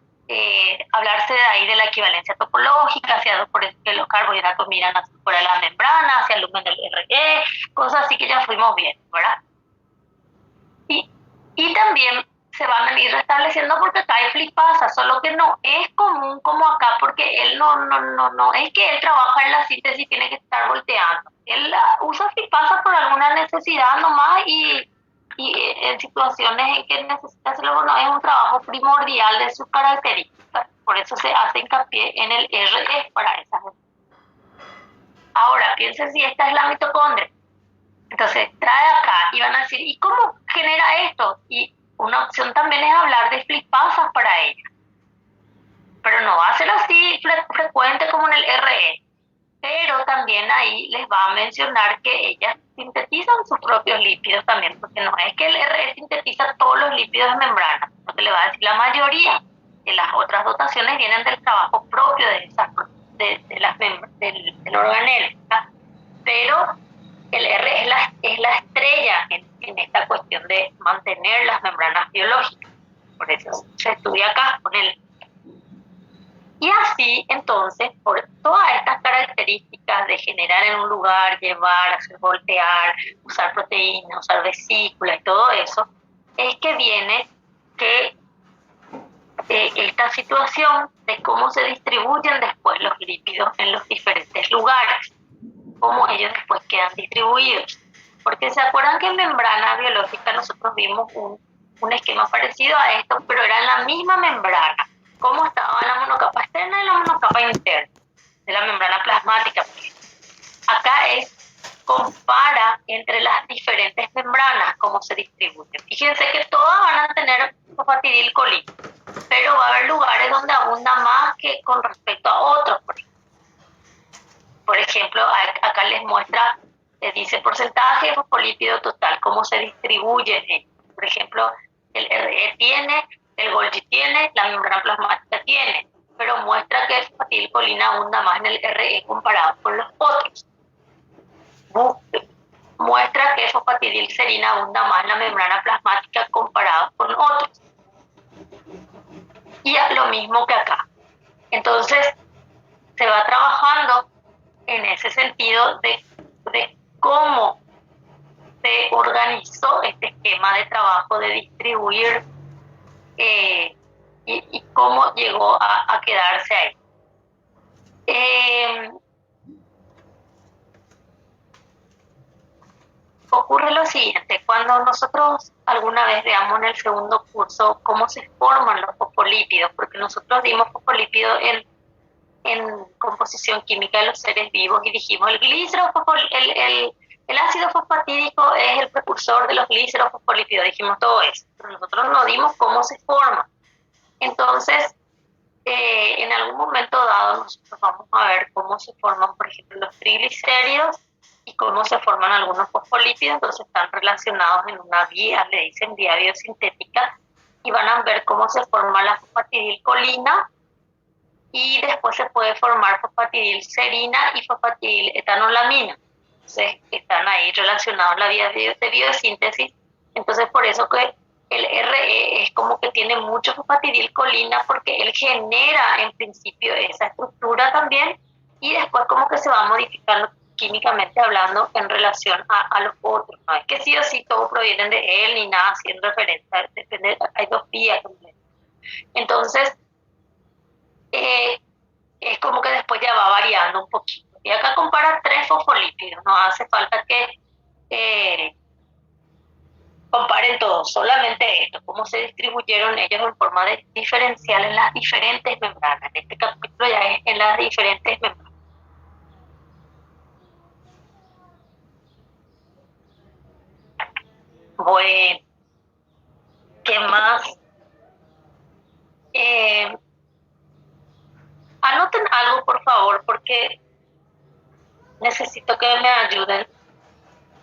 hablarse de ahí de la equivalencia topológica, por eso que los carbohidratos miran hacia fuera de la membrana, hacia el lumen del RE, cosas así que ya fuimos bien, ¿verdad? Y también se van a ir restableciendo porque acá hay flipasas, solo que no es común como acá, porque él no es que él trabaja en la síntesis y tiene que estar volteando. Él usa flipasas por alguna necesidad nomás y en situaciones en que necesita hacerlo, no es un trabajo primordial de sus características. Por eso se hace hincapié en el RE para esas. Ahora, piensen si esta es la mitocondria. Entonces, trae acá y van a decir, ¿y cómo genera esto? Y una opción también es hablar de flipasas para ella. Pero no va a ser así frecuente como en el RE. Pero también ahí les va a mencionar que ellas sintetizan sus propios lípidos también, porque no es que el RE sintetiza todos los lípidos de membrana, porque le va a decir la mayoría. las otras dotaciones vienen del trabajo propio de esas del organelo, ¿verdad? Pero el R es la estrella en esta cuestión de mantener las membranas biológicas. Por eso se estudia acá con él. Y así, entonces, por todas estas características de generar en un lugar, llevar, hacer voltear, usar proteínas, usar vesículas y todo eso, es que viene que esta situación de cómo se distribuyen después los lípidos en los diferentes lugares, cómo ellos después quedan distribuidos. Porque se acuerdan que en membrana biológica nosotros vimos un esquema parecido a esto, pero era en la misma membrana, cómo estaba la monocapa externa y la monocapa interna de la membrana plasmática. Acá compara entre las diferentes membranas cómo se distribuyen. Fíjense que todas van a tener fosfatidilcolina, pero va a haber lugares donde abunda más que con respecto a otros. Por ejemplo, acá les muestra, dice porcentaje de fosfolípido total, cómo se distribuyen. Por ejemplo, el RE tiene, el Golgi tiene, la membrana plasmática tiene, pero muestra que el fosfatidilcolina abunda más en el RE comparado con los otros. Muestra que el fosfatidilserina abunda más en la membrana plasmática comparado con otros. Y es lo mismo que acá. Entonces, se va trabajando en ese sentido de cómo se organizó este esquema de trabajo de distribuir y cómo llegó a quedarse ahí. Ocurre lo siguiente, cuando nosotros alguna vez veamos en el segundo curso cómo se forman los fosfolípidos, porque nosotros dimos fosfolípidos en composición química de los seres vivos y dijimos el ácido fosfatídico es el precursor de los glicerofosfolípidos, dijimos todo eso, pero nosotros no dimos cómo se forma. Entonces, en algún momento dado nosotros vamos a ver cómo se forman, por ejemplo, los triglicéridos y cómo se forman algunos fosfolípidos, entonces están relacionados en una vía, le dicen vía biosintética, y van a ver cómo se forma la fosfatidilcolina, y después se puede formar fosfatidilserina y fosfatidiletoanolamina. Entonces, están ahí relacionados en la vía de biosíntesis. Entonces, por eso que el RE es como que tiene mucho fosfatidilcolina, porque él genera en principio esa estructura también, y después como que se va modificando químicamente hablando en relación a los otros. No es que sí o sí todo proviene de él ni nada así en referencia, depende, hay dos vías. Entonces, es como que después ya va variando un poquito. Y acá compara 3 fosfolípidos, no hace falta que comparen todos, solamente esto, cómo se distribuyeron ellos en forma diferencial en las diferentes membranas. En este capítulo ya es en las diferentes membranas. Bueno, ¿qué más? Anoten algo, por favor, porque necesito que me ayuden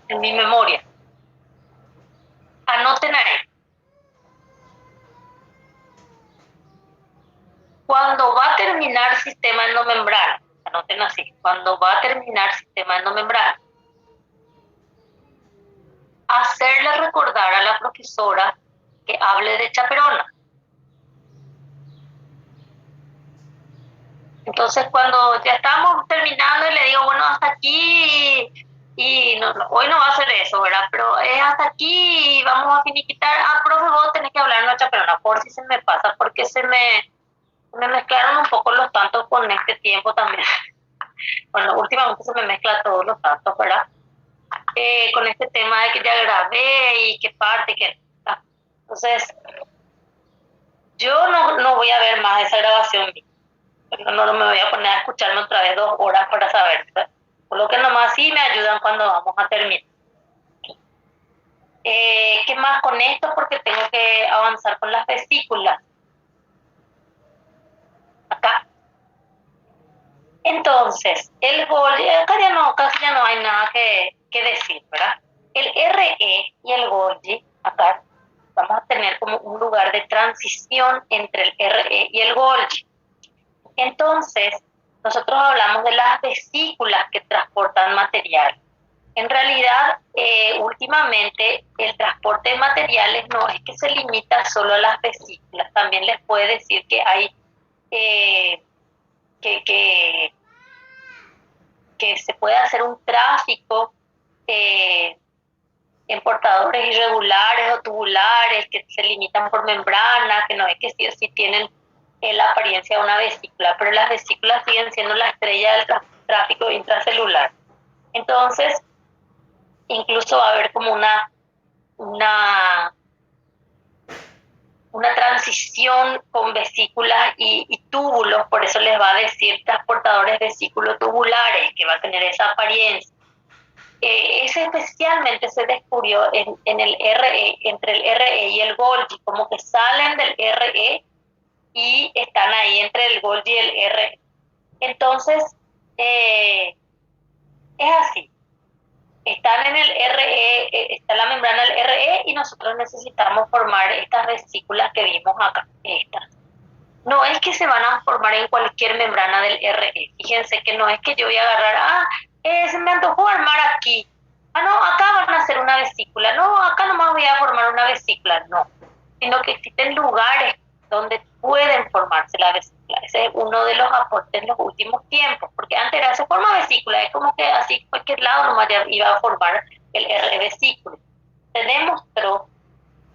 en mi memoria. Anoten ahí. Cuando va a terminar sistema endomembrana, anoten así, cuando va a terminar sistema endomembrana, hacerle recordar a la profesora que hable de chaperona. Entonces, cuando ya estamos terminando y le digo, bueno, hasta aquí, y no, hoy no va a ser eso, ¿verdad? Pero es hasta aquí y vamos a finiquitar. Ah, profe, vos tenés que hablar de chaperona, por si se me pasa, porque se me mezclaron un poco los tantos con este tiempo también. Bueno, últimamente se me mezcla todos los tantos, ¿verdad? Con este tema de que ya grabé y qué parte, que... Entonces, yo no voy a ver más esa grabación. No me voy a poner a escucharme otra vez 2 horas para saber. Por lo que nomás sí me ayudan cuando vamos a terminar. ¿Qué más con esto? Porque tengo que avanzar con las vesículas. Acá. Entonces, el Golgi, acá casi ya no hay nada que decir, ¿verdad? El RE y el Golgi, acá vamos a tener como como un lugar de transición entre el RE y el Golgi. Entonces, nosotros hablamos de las vesículas que transportan material. En realidad, últimamente, el transporte de materiales no es que se limita solo a las vesículas, también les puede decir que hay que se puede hacer un tráfico en portadores irregulares o tubulares que se limitan por membrana, que no es que sí o sí tienen la apariencia de una vesícula, pero las vesículas siguen siendo la estrella del tráfico intracelular. Entonces, incluso va a haber como una transición con vesículas y túbulos, por eso les va a decir transportadores vesículo-tubulares, que va a tener esa apariencia. Ese especialmente se descubrió en el RE, entre el RE y el Golgi, como que salen del RE y están ahí entre el Golgi y el RE. Entonces, es así. Están en el RE, está la membrana del RE y nosotros necesitamos formar estas vesículas que vimos acá, estas. No es que se van a formar en cualquier membrana del RE. Fíjense que no es que yo voy a agarrar, se me antojó armar aquí. No, acá van a hacer una vesícula. No, acá nomás voy a formar una vesícula. No, sino que existen lugares donde pueden formarse la vesícula. Ese es uno de los aportes en los últimos tiempos, porque antes era, se forma vesícula, es como que así cualquier lado nomás ya iba a formar el RE vesícula. Se demostró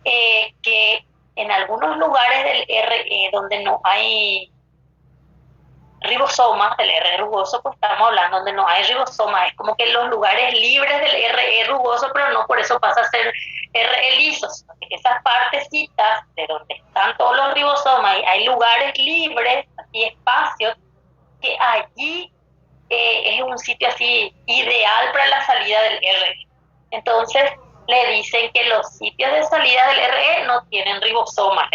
que en algunos lugares del RE donde no hay ribosomas del RE rugoso, pues estamos hablando donde no hay ribosomas, es como que los lugares libres del RE rugoso, pero no por eso pasa a ser RE liso, sino que esas partecitas de donde están todos los ribosomas, y hay lugares libres, así espacios, que allí es un sitio así ideal para la salida del RE. Entonces, le dicen que los sitios de salida del RE no tienen ribosomas.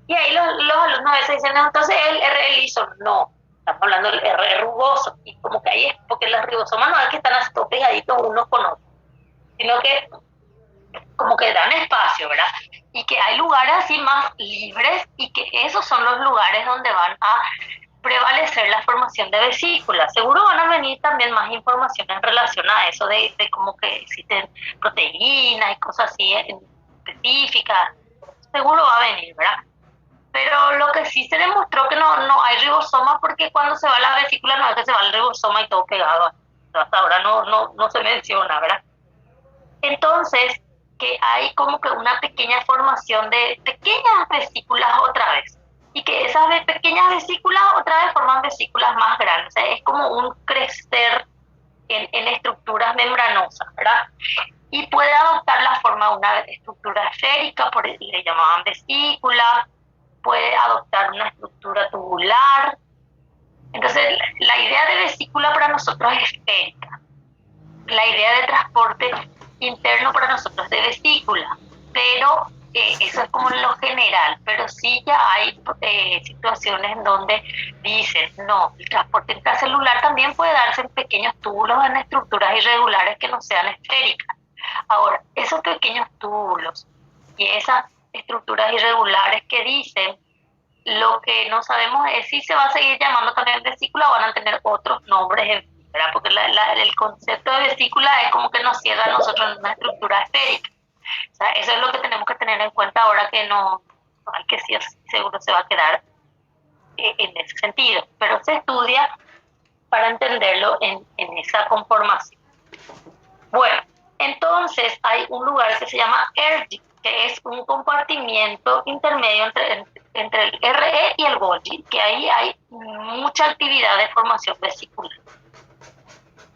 Y ahí los alumnos a veces dicen, no, entonces el RE liso. No, estamos hablando del RE rugoso. Y como que ahí es, porque los ribosomas no es que están así todos pegaditos unos con otros, sino que como que dan espacio, ¿verdad? Y que hay lugares así más libres y que esos son los lugares donde van a prevalecer la formación de vesículas. Seguro van a venir también más información en relación a eso de como que existen proteínas y cosas así específicas. Seguro va a venir, ¿verdad? Pero lo que sí se demostró que no hay ribosoma, porque cuando se va la vesícula no es que se va el ribosoma y todo pegado. Hasta ahora no se menciona, ¿verdad? Entonces, que hay como que una pequeña formación de pequeñas vesículas otra vez. Y que esas pequeñas vesículas otra vez forman vesículas más grandes. O sea, es como un crecer en estructuras membranosas, ¿verdad? Y puede adoptar la forma de una estructura esférica, le llamaban vesícula, puede adoptar una estructura tubular. Entonces, la idea de vesícula para nosotros es esférica. La idea de transporte interno para nosotros es de vesícula, pero eso es como lo general, pero sí ya hay situaciones en donde dicen, no, el transporte intracelular también puede darse en pequeños túbulos en estructuras irregulares que no sean esféricas. Ahora, esos pequeños túbulos y esas estructuras irregulares que dicen, lo que no sabemos es si se va a seguir llamando también vesícula o van a tener otros nombres, ¿verdad? Porque el concepto de vesícula es como que nos cierra a nosotros en una estructura esférica. O sea, eso es lo que tenemos que tener en cuenta ahora, que no hay que sí, seguro se va a quedar en ese sentido, pero se estudia para entenderlo en esa conformación. Bueno, entonces hay un lugar que se llama ERG, que es un compartimiento intermedio entre el RE y el Golgi, que ahí hay mucha actividad de formación vesicular.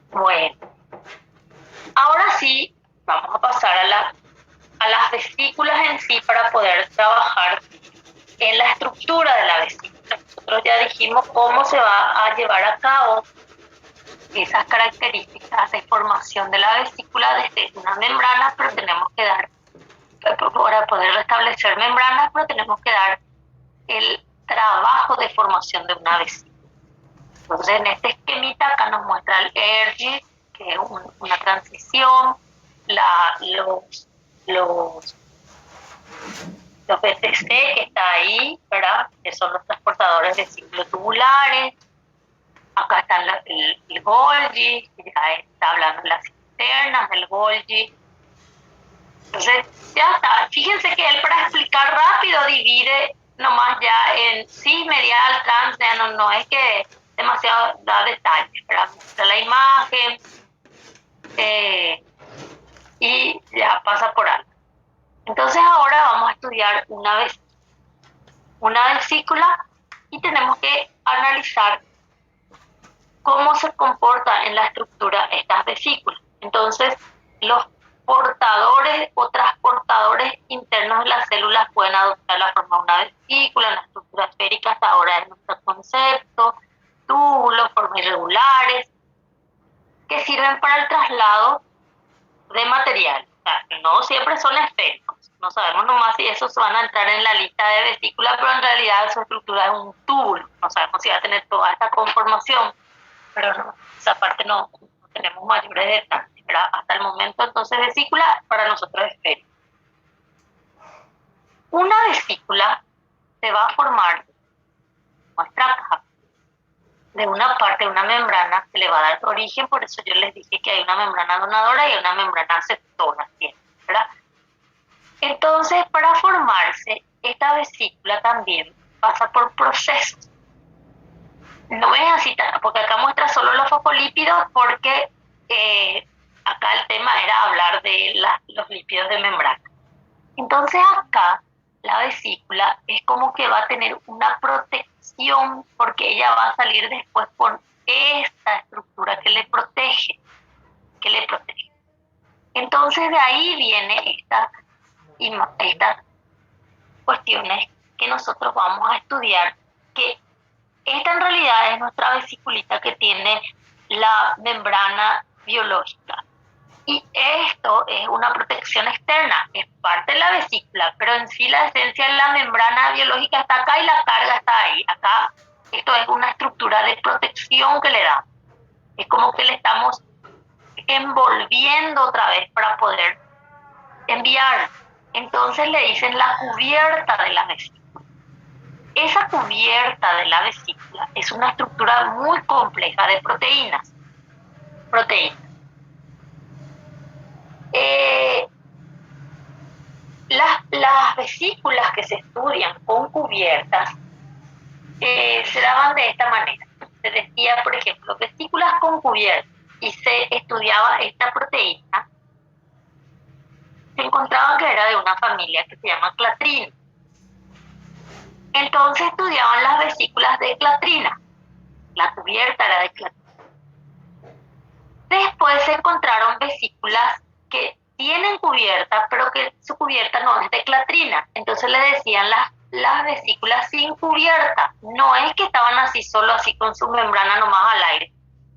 Bueno, ahora sí vamos a pasar a las vesículas en sí para poder trabajar en la estructura de la vesícula. Nosotros ya dijimos cómo se va a llevar a cabo esas características de formación de la vesícula desde una membrana, pero tenemos que dar, para poder restablecer membranas, pero tenemos que dar el trabajo de formación de una vesícula. Entonces, en este esquemita acá nos muestra el ERG, que es una transición, los los BTC que está ahí, ¿verdad? Que son los transportadores de ciclo tubulares. Acá está el Golgi, que ya está hablando de las cisternas del Golgi. Entonces, ya está. Fíjense que él, para explicar rápido, divide nomás ya en cis, medial, trans, ya no es que demasiado da detalles, ¿verdad? Muestra la imagen y ya pasa por algo. Entonces ahora vamos a estudiar una vesícula y tenemos que analizar cómo se comporta en la estructura estas vesículas. Entonces, los portadores o transportadores internos de las células pueden adoptar la forma de una vesícula. La estructura esférica hasta ahora es nuestro concepto, túbulos, formas irregulares, que sirven para el traslado de material. O sea, no siempre son esféricos. No sabemos nomás si esos van a entrar en la lista de vesícula, pero en realidad su estructura es un túbulo. No sabemos si va a tener toda esta conformación, pero no, esa parte no tenemos mayores detalles. ¿Verdad? Hasta el momento, entonces, vesícula para nosotros es esférica. Una vesícula se va a formar, nuestra caja, de una parte, una membrana que le va a dar origen. Por eso yo les dije que hay una membrana donadora y una membrana aceptora, ¿verdad? Entonces, para formarse, esta vesícula también pasa por procesos. No es así, porque acá muestra solo los fosfolípidos, porque acá el tema era hablar de los lípidos de membrana. Entonces acá la vesícula es como que va a tener una protección, porque ella va a salir después con esta estructura que le protege. Entonces de ahí viene estas cuestiones que nosotros vamos a estudiar, que esta en realidad es nuestra vesiculita que tiene la membrana biológica. Y esto es una protección externa, es parte de la vesícula, pero en sí la esencia de la membrana biológica está acá y la carga está ahí. Acá esto es una estructura de protección que le da. Es como que le estamos envolviendo otra vez para poder enviar. Entonces le dicen la cubierta de la vesícula. Esa cubierta de la vesícula es una estructura muy compleja de proteínas. Las vesículas que se estudian con cubiertas se daban de esta manera. Se decía, por ejemplo, vesículas con cubiertas, y se estudiaba esta proteína. Se encontraban que era de una familia que se llama clatrina. Entonces estudiaban las vesículas de clatrina. La cubierta era de clatrina. Después se encontraron vesículas que tienen cubierta, pero que su cubierta no es de clatrina. Entonces le decían las vesículas sin cubierta. No es que estaban así, solo así con su membrana nomás al aire,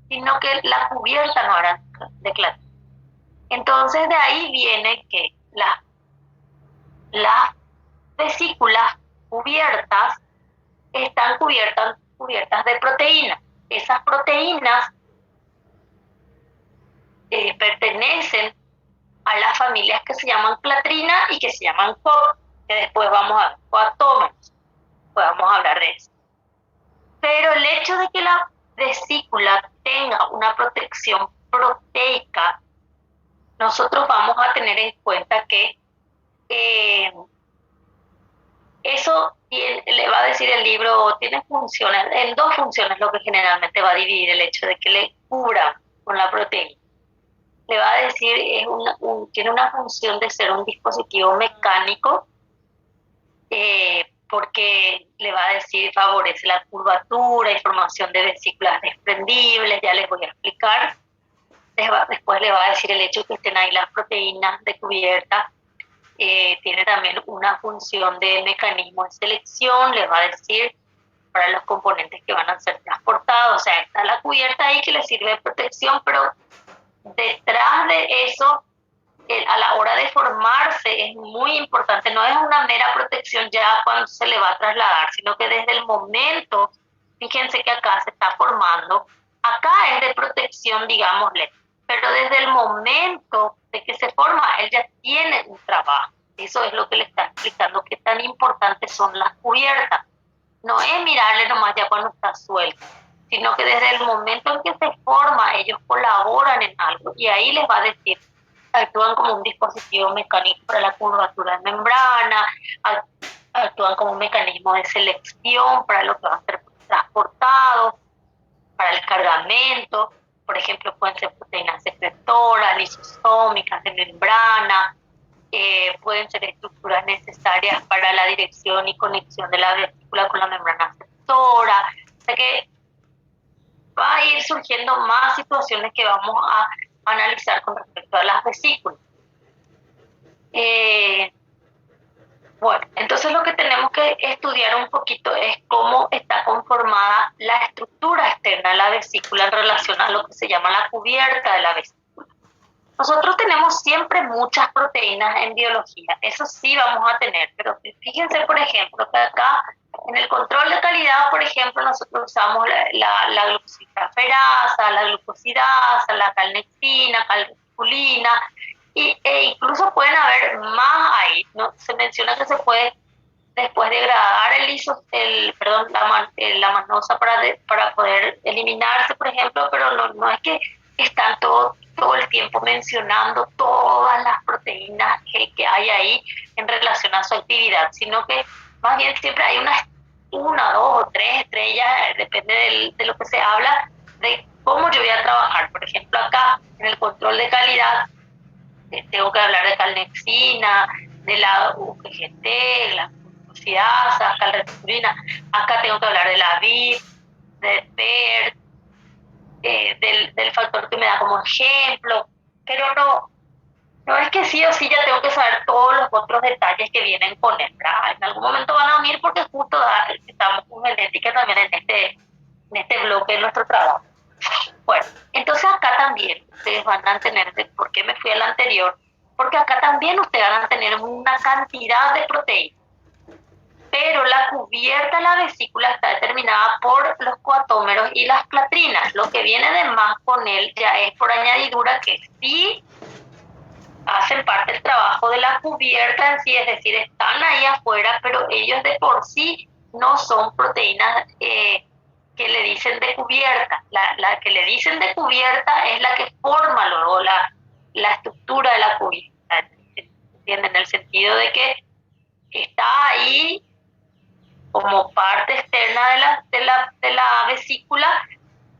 sino que la cubierta no era de clatrina. Entonces de ahí viene que las vesículas cubiertas están cubiertas de proteínas. Esas proteínas pertenecen a las familias que se llaman clatrina y que se llaman COP, que después vamos a ver, coatómeros, vamos a hablar de eso. Pero el hecho de que la vesícula tenga una protección proteica, nosotros vamos a tener en cuenta que eso le va a decir el libro, tiene funciones, en dos funciones lo que generalmente va a dividir el hecho de que le cubra con la proteína. Le va a decir, tiene una función de ser un dispositivo mecánico, porque le va a decir, favorece la curvatura y formación de vesículas desprendibles, ya les voy a explicar. Después le va a decir el hecho de que estén ahí las proteínas de cubierta, tiene también una función de mecanismo de selección, les va a decir para los componentes que van a ser transportados. O sea, está la cubierta ahí que le sirve de protección, pero detrás de eso, a la hora de formarse es muy importante. No es una mera protección ya cuando se le va a trasladar, sino que desde el momento, fíjense que acá se está formando, acá es de protección, digámosle, pero desde el momento de que se forma, él ya tiene un trabajo. Eso es lo que le está explicando, qué tan tan importantes son las cubiertas. No es mirarle nomás ya cuando está suelto, sino que desde el momento en que se forma, ellos colaboran en algo y ahí les va a decir, actúan como un dispositivo mecánico para la curvatura de membrana, actúan como un mecanismo de selección para lo que va a ser transportado, para el cargamento. Por ejemplo, pueden ser proteínas secretoras, lisosómicas de membrana, pueden ser estructuras necesarias para la dirección y conexión de la vesícula con la membrana secretora. O sea que va a ir surgiendo más situaciones que vamos a analizar con respecto a las vesículas. Bueno, entonces lo que tenemos que estudiar un poquito es cómo está conformada la estructura externa de la vesícula en relación a lo que se llama la cubierta de la vesícula. Nosotros tenemos siempre muchas proteínas en biología, eso sí vamos a tener, pero fíjense, por ejemplo, que acá en el control de calidad, por ejemplo, nosotros usamos la glucosidaferasa, la glucosidasa, la calnexina, calreticulina, e incluso pueden haber más ahí, ¿no? Se menciona que se puede después degradar la manosa para poder eliminarse, por ejemplo, pero no es que están todo el tiempo mencionando todas las proteínas que hay ahí en relación a su actividad, sino que más bien siempre hay una, dos o tres estrellas, depende de lo que se habla, de cómo yo voy a trabajar. Por ejemplo, acá en el control de calidad tengo que hablar de calnexina, de la UGT, la glucosidasa, calreticulina. Acá tengo que hablar de la VIP, de PERT, del factor que me da como ejemplo, pero no es que sí o sí ya tengo que saber todos los otros detalles que vienen con él, ¿verdad? En algún momento van a unir porque justo estamos con genética también en este bloque de nuestro trabajo. Bueno, entonces acá también ustedes van a tener, ¿por qué me fui al anterior? Porque acá también ustedes van a tener una cantidad de proteínas, pero la cubierta de la vesícula está determinada por los coatómeros y las clatrinas. Lo que viene de más con él ya es por añadidura, que sí hacen parte del trabajo de la cubierta en sí, es decir, están ahí afuera, pero ellos de por sí no son proteínas que le dicen de cubierta. La que le dicen de cubierta es la que forma luego la estructura de la cubierta, ¿entienden? En el sentido de que está ahí como parte externa de la vesícula,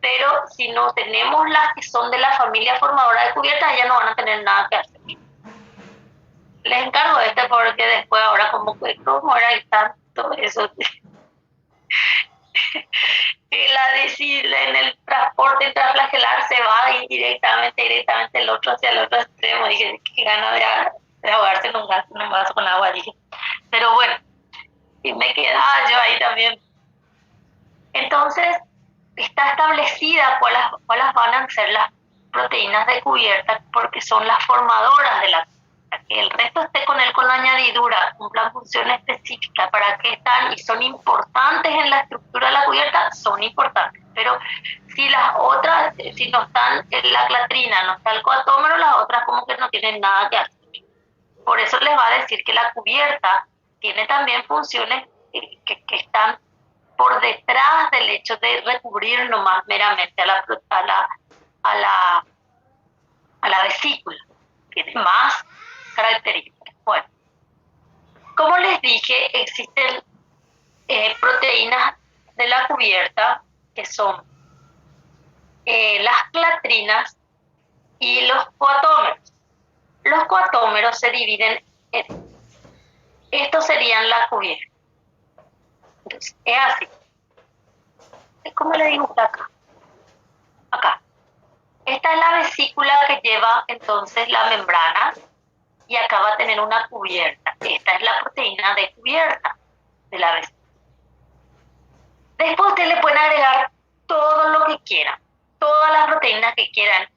pero si no tenemos las que son de la familia formadora de cubiertas, ellas no van a tener nada que hacer. Les encargo porque después ahora como era tanto eso en el transporte intraflagelar se va directamente el otro hacia el otro extremo. Dije, qué gana de ahogarse en un vaso con agua, dije. Pero bueno, y me quedaba yo ahí también. Entonces, está establecida cuáles van a ser las proteínas de cubierta, porque son las formadoras de la cubierta. Que el resto esté con la añadidura, cumplan función específica para qué están y son importantes en la estructura de la cubierta, son importantes. Pero si las otras, si no están en la clatrina, no está el coatómero, las otras como que no tienen nada que hacer. Por eso les va a decir que la cubierta tiene también funciones que están por detrás del hecho de recubrir nomás meramente a la vesícula. Tiene más características. Bueno, como les dije, existen proteínas de la cubierta que son las clatrinas y los coatómeros. Los coatómeros se dividen en... Estos serían la cubierta. Entonces, es así. ¿Cómo le digo acá? Acá. Esta es la vesícula que lleva entonces la membrana y acá va a tener una cubierta. Esta es la proteína de cubierta de la vesícula. Después ustedes le pueden agregar todo lo que quieran, todas las proteínas que quieran,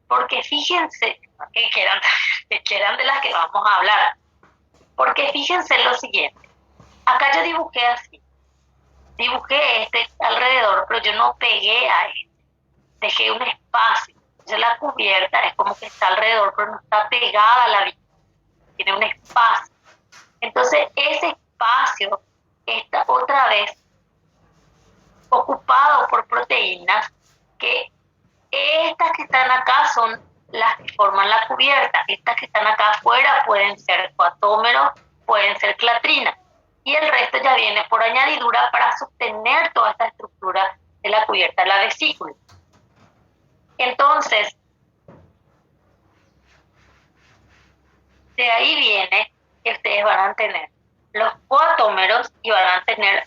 porque fíjense, que quieran de las que vamos a hablar, porque fíjense lo siguiente. Acá yo dibujé así, dibujé este alrededor, pero yo no pegué a este, dejé un espacio. Entonces la cubierta es como que está alrededor, pero no está pegada a la vida, tiene un espacio. Entonces ese espacio está otra vez ocupado por proteínas que estas que están acá son las que forman la cubierta. Estas que están acá afuera pueden ser coatómeros, pueden ser clatrinas. Y el resto ya viene por añadidura para sostener toda esta estructura de la cubierta de la vesícula. Entonces, de ahí viene que ustedes van a tener los coatómeros y van a tener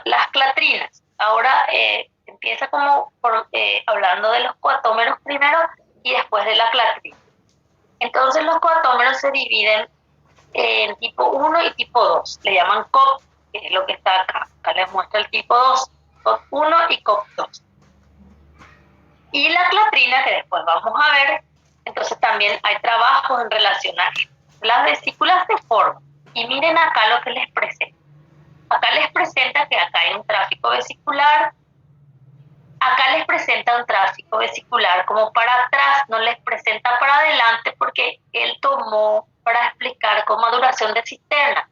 las clatrinas. Ahora empieza como hablando de los coatómeros primero y después de la clatrina. Entonces los coatómeros se dividen en tipo 1 y tipo 2. Le llaman COP, que es lo que está acá. Acá les muestro el tipo 2, COP 1 y COP 2. Y la clatrina, que después vamos a ver, entonces también hay trabajos en relación a las vesículas se forman. Y miren acá lo que les presenta. Acá les presenta que acá hay un tráfico vesicular. Acá les presenta un tráfico vesicular como para atrás, no les presenta para adelante porque él tomó para explicar como duración de cisterna.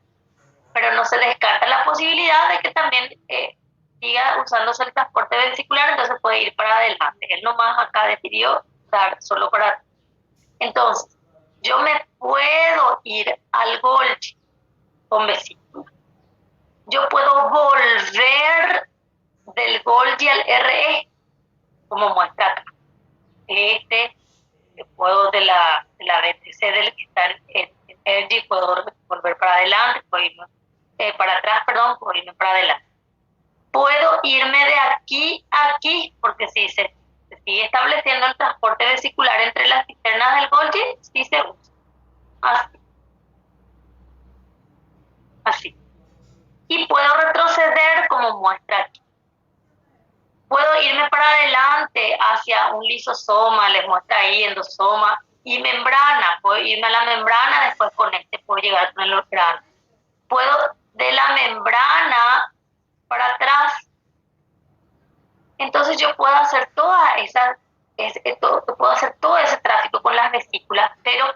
Pero no se descarta la posibilidad de que también siga usándose el transporte vesicular, entonces puede ir para adelante. Él nomás acá decidió dar solo para atrás. Entonces, yo me puedo ir al Golgi con vesícula. Yo puedo volver del Golgi al RE, como muestra acá. Puedo de la BTC del que está en RG, puedo volver para adelante, puedo irme para atrás, perdón, puedo irme para adelante. Puedo irme de aquí a aquí, porque si se sigue estableciendo el transporte vesicular entre las cisternas del Golgi, sí se usa. Así. Y puedo retroceder como muestra aquí. Puedo irme para adelante hacia un lisosoma, les muestra ahí endosoma, y membrana. Puedo irme a la membrana, después con puedo llegar con el orgáno. Puedo de la membrana para atrás. Entonces yo puedo hacer puedo hacer todo ese tráfico con las vesículas, pero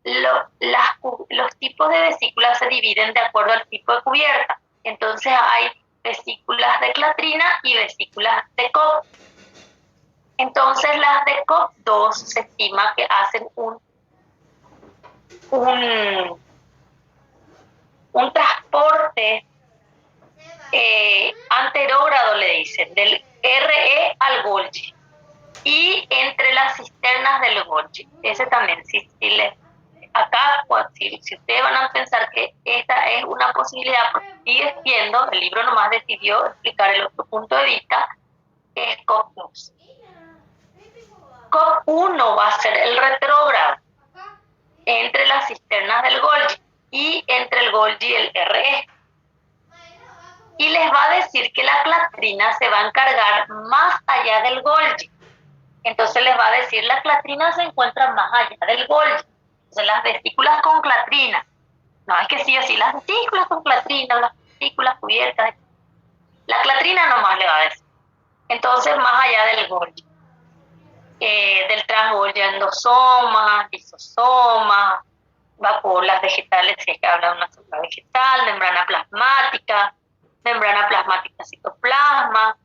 los tipos de vesículas se dividen de acuerdo al tipo de cubierta. Entonces hay vesículas de clatrina y vesículas de COP. Entonces las de COP 2 se estima que hacen un transporte anterógrado, le dicen, del RE al Golgi y entre las cisternas del Golgi. Ese también, acá, si ustedes van a pensar que esta es una posibilidad, porque sigue siendo, el libro nomás decidió explicar el otro punto de vista, que es COP 2. COP 1 va a ser el retrógrado entre las cisternas del Golgi y entre el Golgi y el RE. Y les va a decir que la clatrina se va a encargar más allá del Golgi. Entonces les va a decir, la clatrina se encuentra más allá del Golgi. Entonces las vesículas con clatrina, no es que sí o sí, las vesículas con clatrina, las vesículas cubiertas, la clatrina nomás le va a decir. Entonces más allá del Golgi, del transgolgi endosoma, lisosoma, vacuolas vegetales, si es que habla de una célula vegetal, membrana plasmática citoplasma,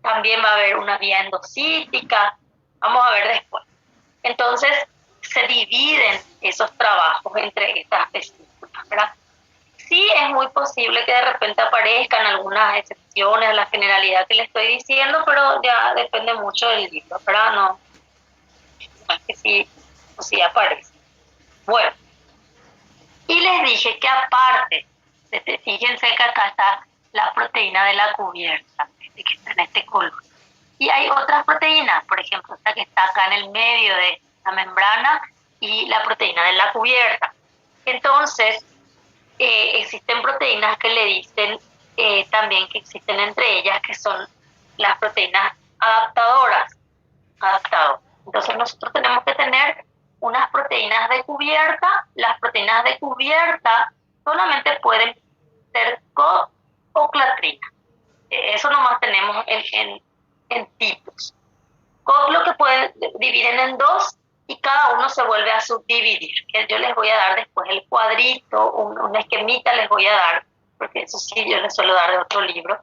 también va a haber una vía endocítica, vamos a ver después. Entonces, se dividen esos trabajos entre estas vesículas, ¿verdad? Sí es muy posible que de repente aparezcan algunas excepciones a la generalidad que les estoy diciendo, pero ya depende mucho del libro, ¿verdad? No es que sí aparece. Bueno, y les dije que aparte, fíjense que acá está la proteína de la cubierta, que está en este color. Y hay otras proteínas, por ejemplo, esta que está acá en el medio de la membrana y la proteína de la cubierta. Entonces, existen proteínas que le dicen también que existen entre ellas, que son las proteínas adaptadoras. Entonces, nosotros tenemos que tener unas proteínas de cubierta. Las proteínas de cubierta solamente pueden ser COP o clatrina. Eso nomás tenemos en tipos. COP lo que dividen en dos y cada uno se vuelve a subdividir. Que yo les voy a dar después el cuadrito, un esquemita les voy a dar, porque eso sí yo les suelo dar de otro libro.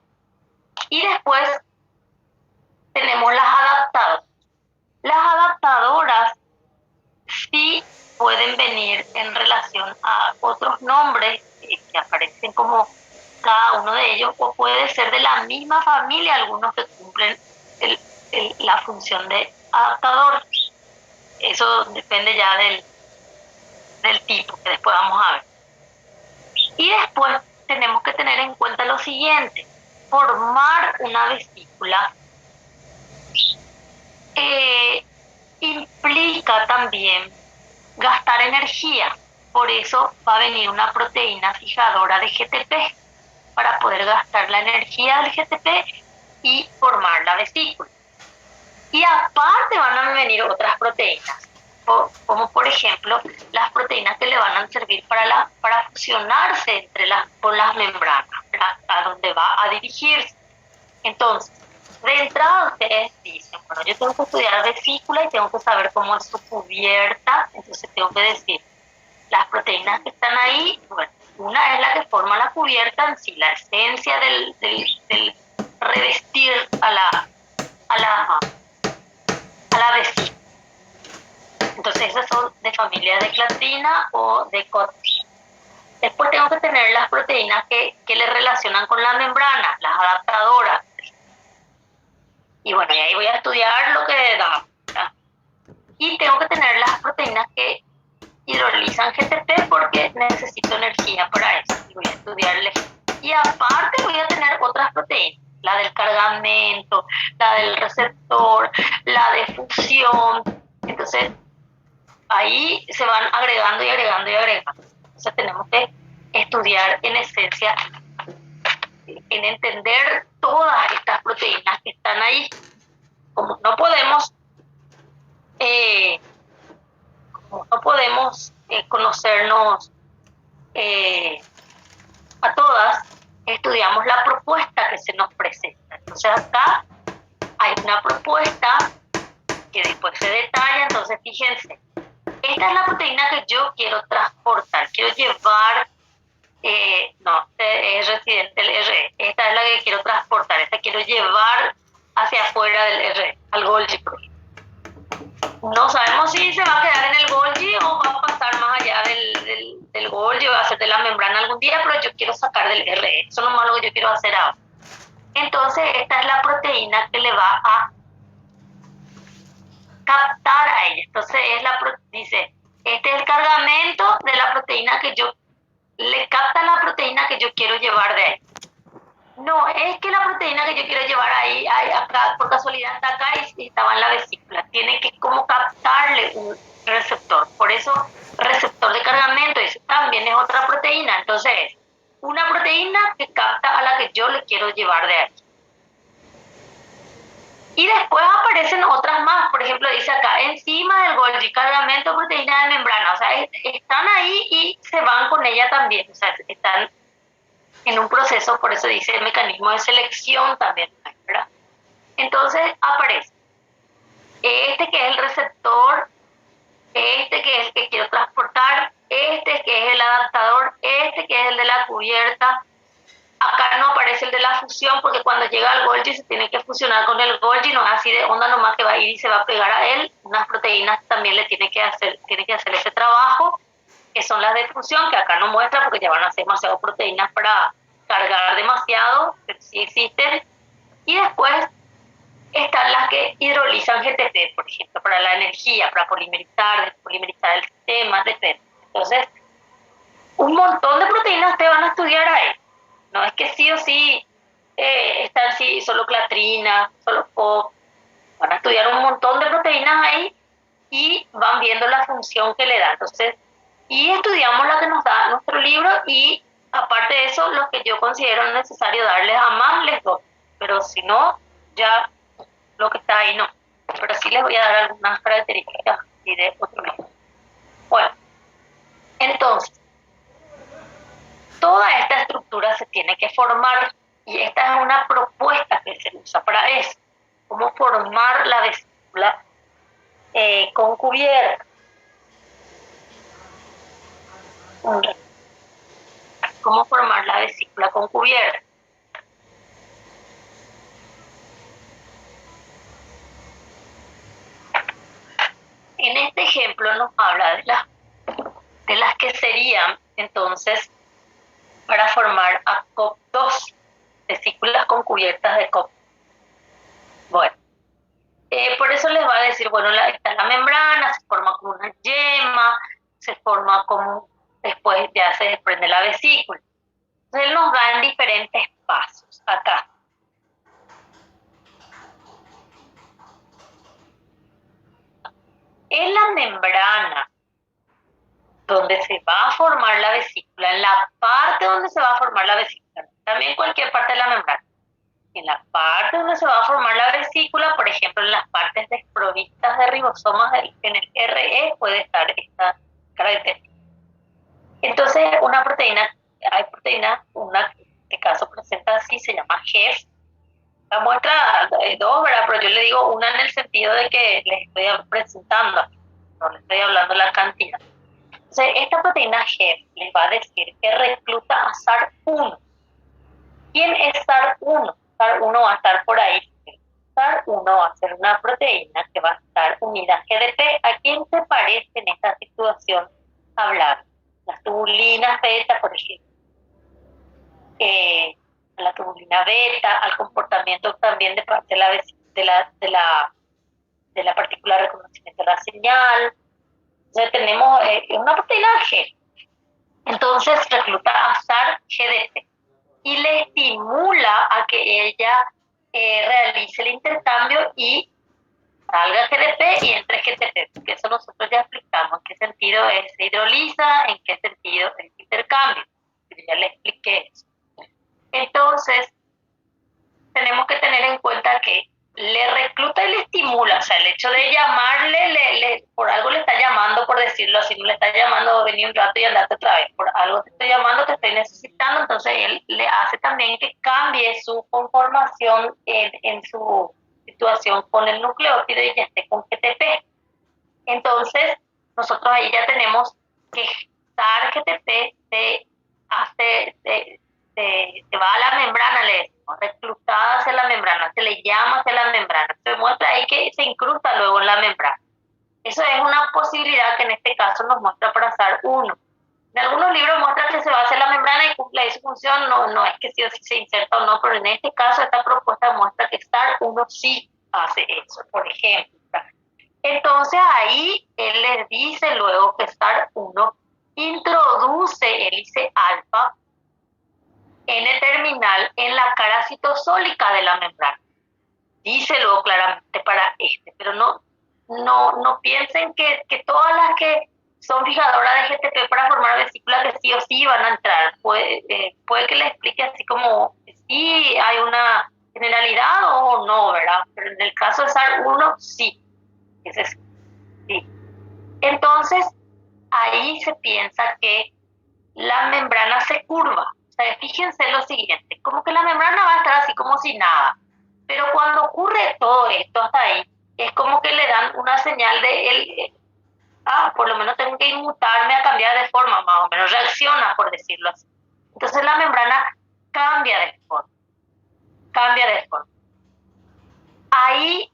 Y después tenemos las adaptadoras. Las adaptadoras sí pueden venir en relación a otros nombres que aparecen como cada uno de ellos, o puede ser de la misma familia, algunos que cumplen la función de adaptador. Eso depende ya del tipo, que después vamos a ver. Y después tenemos que tener en cuenta lo siguiente: formar una vesícula implica también gastar energía. Por eso va a venir una proteína fijadora de GTP para poder gastar la energía del GTP y formar la vesícula. Y aparte van a venir otras proteínas, como por ejemplo las proteínas que le van a servir para fusionarse con las membranas, a donde va a dirigirse. Entonces, de entrada ustedes dicen, bueno, yo tengo que estudiar vesícula y tengo que saber cómo es su cubierta, entonces tengo que decir, las proteínas que están ahí, bueno, una es la que forma la cubierta en sí, la esencia del revestir a la vesícula. Entonces esas son de familia de clatrina o de COT. Después tengo que tener las proteínas que le relacionan con la membrana, las adaptadoras. Y bueno, y ahí voy a estudiar lo que da. Y tengo que tener las proteínas que hidrolizan GTP porque necesito energía para eso. Y voy a estudiarles. Y aparte voy a tener otras proteínas, la del cargamento, la del receptor, la de fusión. Entonces, ahí se van agregando y agregando y agregando. Entonces tenemos que estudiar en esencia, en entender todas estas proteínas que están ahí. Como no podemos conocernos a todas, estudiamos la propuesta que se nos presenta. Entonces acá hay una propuesta que después se detalla. Entonces fíjense, esta es la proteína que yo quiero transportar, quiero llevar, es residente del R, esta es la que quiero transportar, esta quiero llevar hacia afuera del R, al Golgi. No sabemos si se va a quedar en el Golgi o va a pasar más allá del Golgi o va a ser de la membrana algún día, pero yo quiero sacar del R, eso es lo malo que yo quiero hacer ahora. Entonces esta es la proteína que le va a captar a ella. Entonces dice, este es el cargamento de la proteína que yo le capta, la proteína que yo quiero llevar de ahí. No, es que la proteína que yo quiero llevar ahí acá, por casualidad está acá y estaba en la vesícula. Tiene que como captarle un receptor. Por eso, receptor de cargamento, eso también es otra proteína. Entonces, una proteína que capta a la que yo le quiero llevar de ahí. Y después aparecen otras más. Por ejemplo, dice acá, enzima del Golgi, cargamento, proteína de membrana. O sea, están ahí y se van con ella también. O sea, están en un proceso, por eso dice el mecanismo de selección también, ¿verdad? Entonces aparece este que es el receptor, este que es el que quiero transportar, este que es el adaptador, este que es el de la cubierta. Acá no aparece el de la fusión porque cuando llega al Golgi se tiene que fusionar con el Golgi, no es así de onda nomás que va a ir y se va a pegar a él. Unas proteínas también le tiene que hacer ese trabajo, que son las de fusión, que acá no muestra porque ya van a ser demasiadas proteínas para cargar demasiado, pero sí existen. Y después están las que hidrolizan GTP, por ejemplo, para la energía, para polimerizar el sistema, depende. Entonces, un montón de proteínas te van a estudiar ahí. No es que sí o sí están sí, solo clatrina, solo POP. Van a estudiar un montón de proteínas ahí y van viendo la función que le da. Entonces, y estudiamos la que nos da nuestro libro y aparte de eso, lo que yo considero necesario darles a más les doy. Pero si no, ya lo que está ahí no. Pero sí les voy a dar algunas características y de otro libro. Bueno, entonces, toda esta estructura se tiene que formar y esta es una propuesta que se usa para eso. Cómo formar la vesícula con cubierta. ¿Cómo formar la vesícula con cubierta? En este ejemplo nos habla de las que serían, entonces, para formar a COP2, vesículas con cubiertas de COP. Bueno, por eso les va a decir, bueno, está la membrana, se forma como una yema, se forma como, después ya se desprende la vesícula. Entonces él nos da en diferentes pasos, acá. En la membrana, donde se va a formar la vesícula, en la parte donde se va a formar la vesícula, también cualquier parte de la membrana, en la parte donde se va a formar la vesícula, por ejemplo, en las partes desprovistas de ribosomas, en el RE puede estar esta característica. Entonces, hay proteína, una que en este caso presenta así, se llama GEF. La muestra dos, ¿verdad? Pero yo le digo una en el sentido de que les estoy presentando, no les estoy hablando la cantidad. Entonces, esta proteína GEF les va a decir que recluta a SAR1. ¿Quién es SAR1? SAR1 va a estar por ahí. SAR1 va a ser una proteína que va a estar unida a GDP. ¿A quién se parece en esta situación hablar? Las tubulinas beta, por ejemplo. A la tubulina beta, al comportamiento también de parte de la partícula de reconocimiento de la señal. Entonces tenemos una proteína G. Entonces recluta a SAR-GDP y le estimula a que ella realice el intercambio y salga GDP y entre GTP, porque eso nosotros ya explicamos en qué sentido se hidroliza, en qué sentido es intercambio. Ya le expliqué eso. Entonces, tenemos que tener en cuenta que le recluta y le estimula, o sea, el hecho de llamarle, por algo le está llamando, por decirlo así, no le está llamando, vení un rato y andate otra vez, por algo te estoy llamando, te estoy necesitando, entonces él le hace también que cambie su conformación en su situación con el nucleótido y ya esté con GTP. Entonces, nosotros ahí ya tenemos que SAR GTP se va a la membrana, le decimos, reclutada hacia la membrana, se le llama hacia la membrana, se muestra ahí que se incrusta luego en la membrana. Eso es una posibilidad que en este caso nos muestra para SAR1. En algunos libros muestra que se va hacia la membrana y cumple ahí su función, no es que sí o sí se inserta o no, pero en este caso esta propuesta muestra que SAR1 sí hace eso, por ejemplo. Entonces ahí él les dice luego que SAR1 introduce hélice alfa N-terminal en la cara citosólica de la membrana. Dice luego claramente para pero no piensen que todas las que son fijadoras de GTP para formar vesículas que sí o sí van a entrar. Puede que les explique así como sí hay una generalidad o no, ¿verdad? Pero en el caso de SAR1 sí. Sí. Entonces, ahí se piensa que la membrana se curva. O sea, fíjense lo siguiente, como que la membrana va a estar así como si nada. Pero cuando ocurre todo esto hasta ahí, es como que le dan una señal de por lo menos tengo que inmutarme a cambiar de forma, más o menos reacciona, por decirlo así. Entonces la membrana cambia de forma. Ahí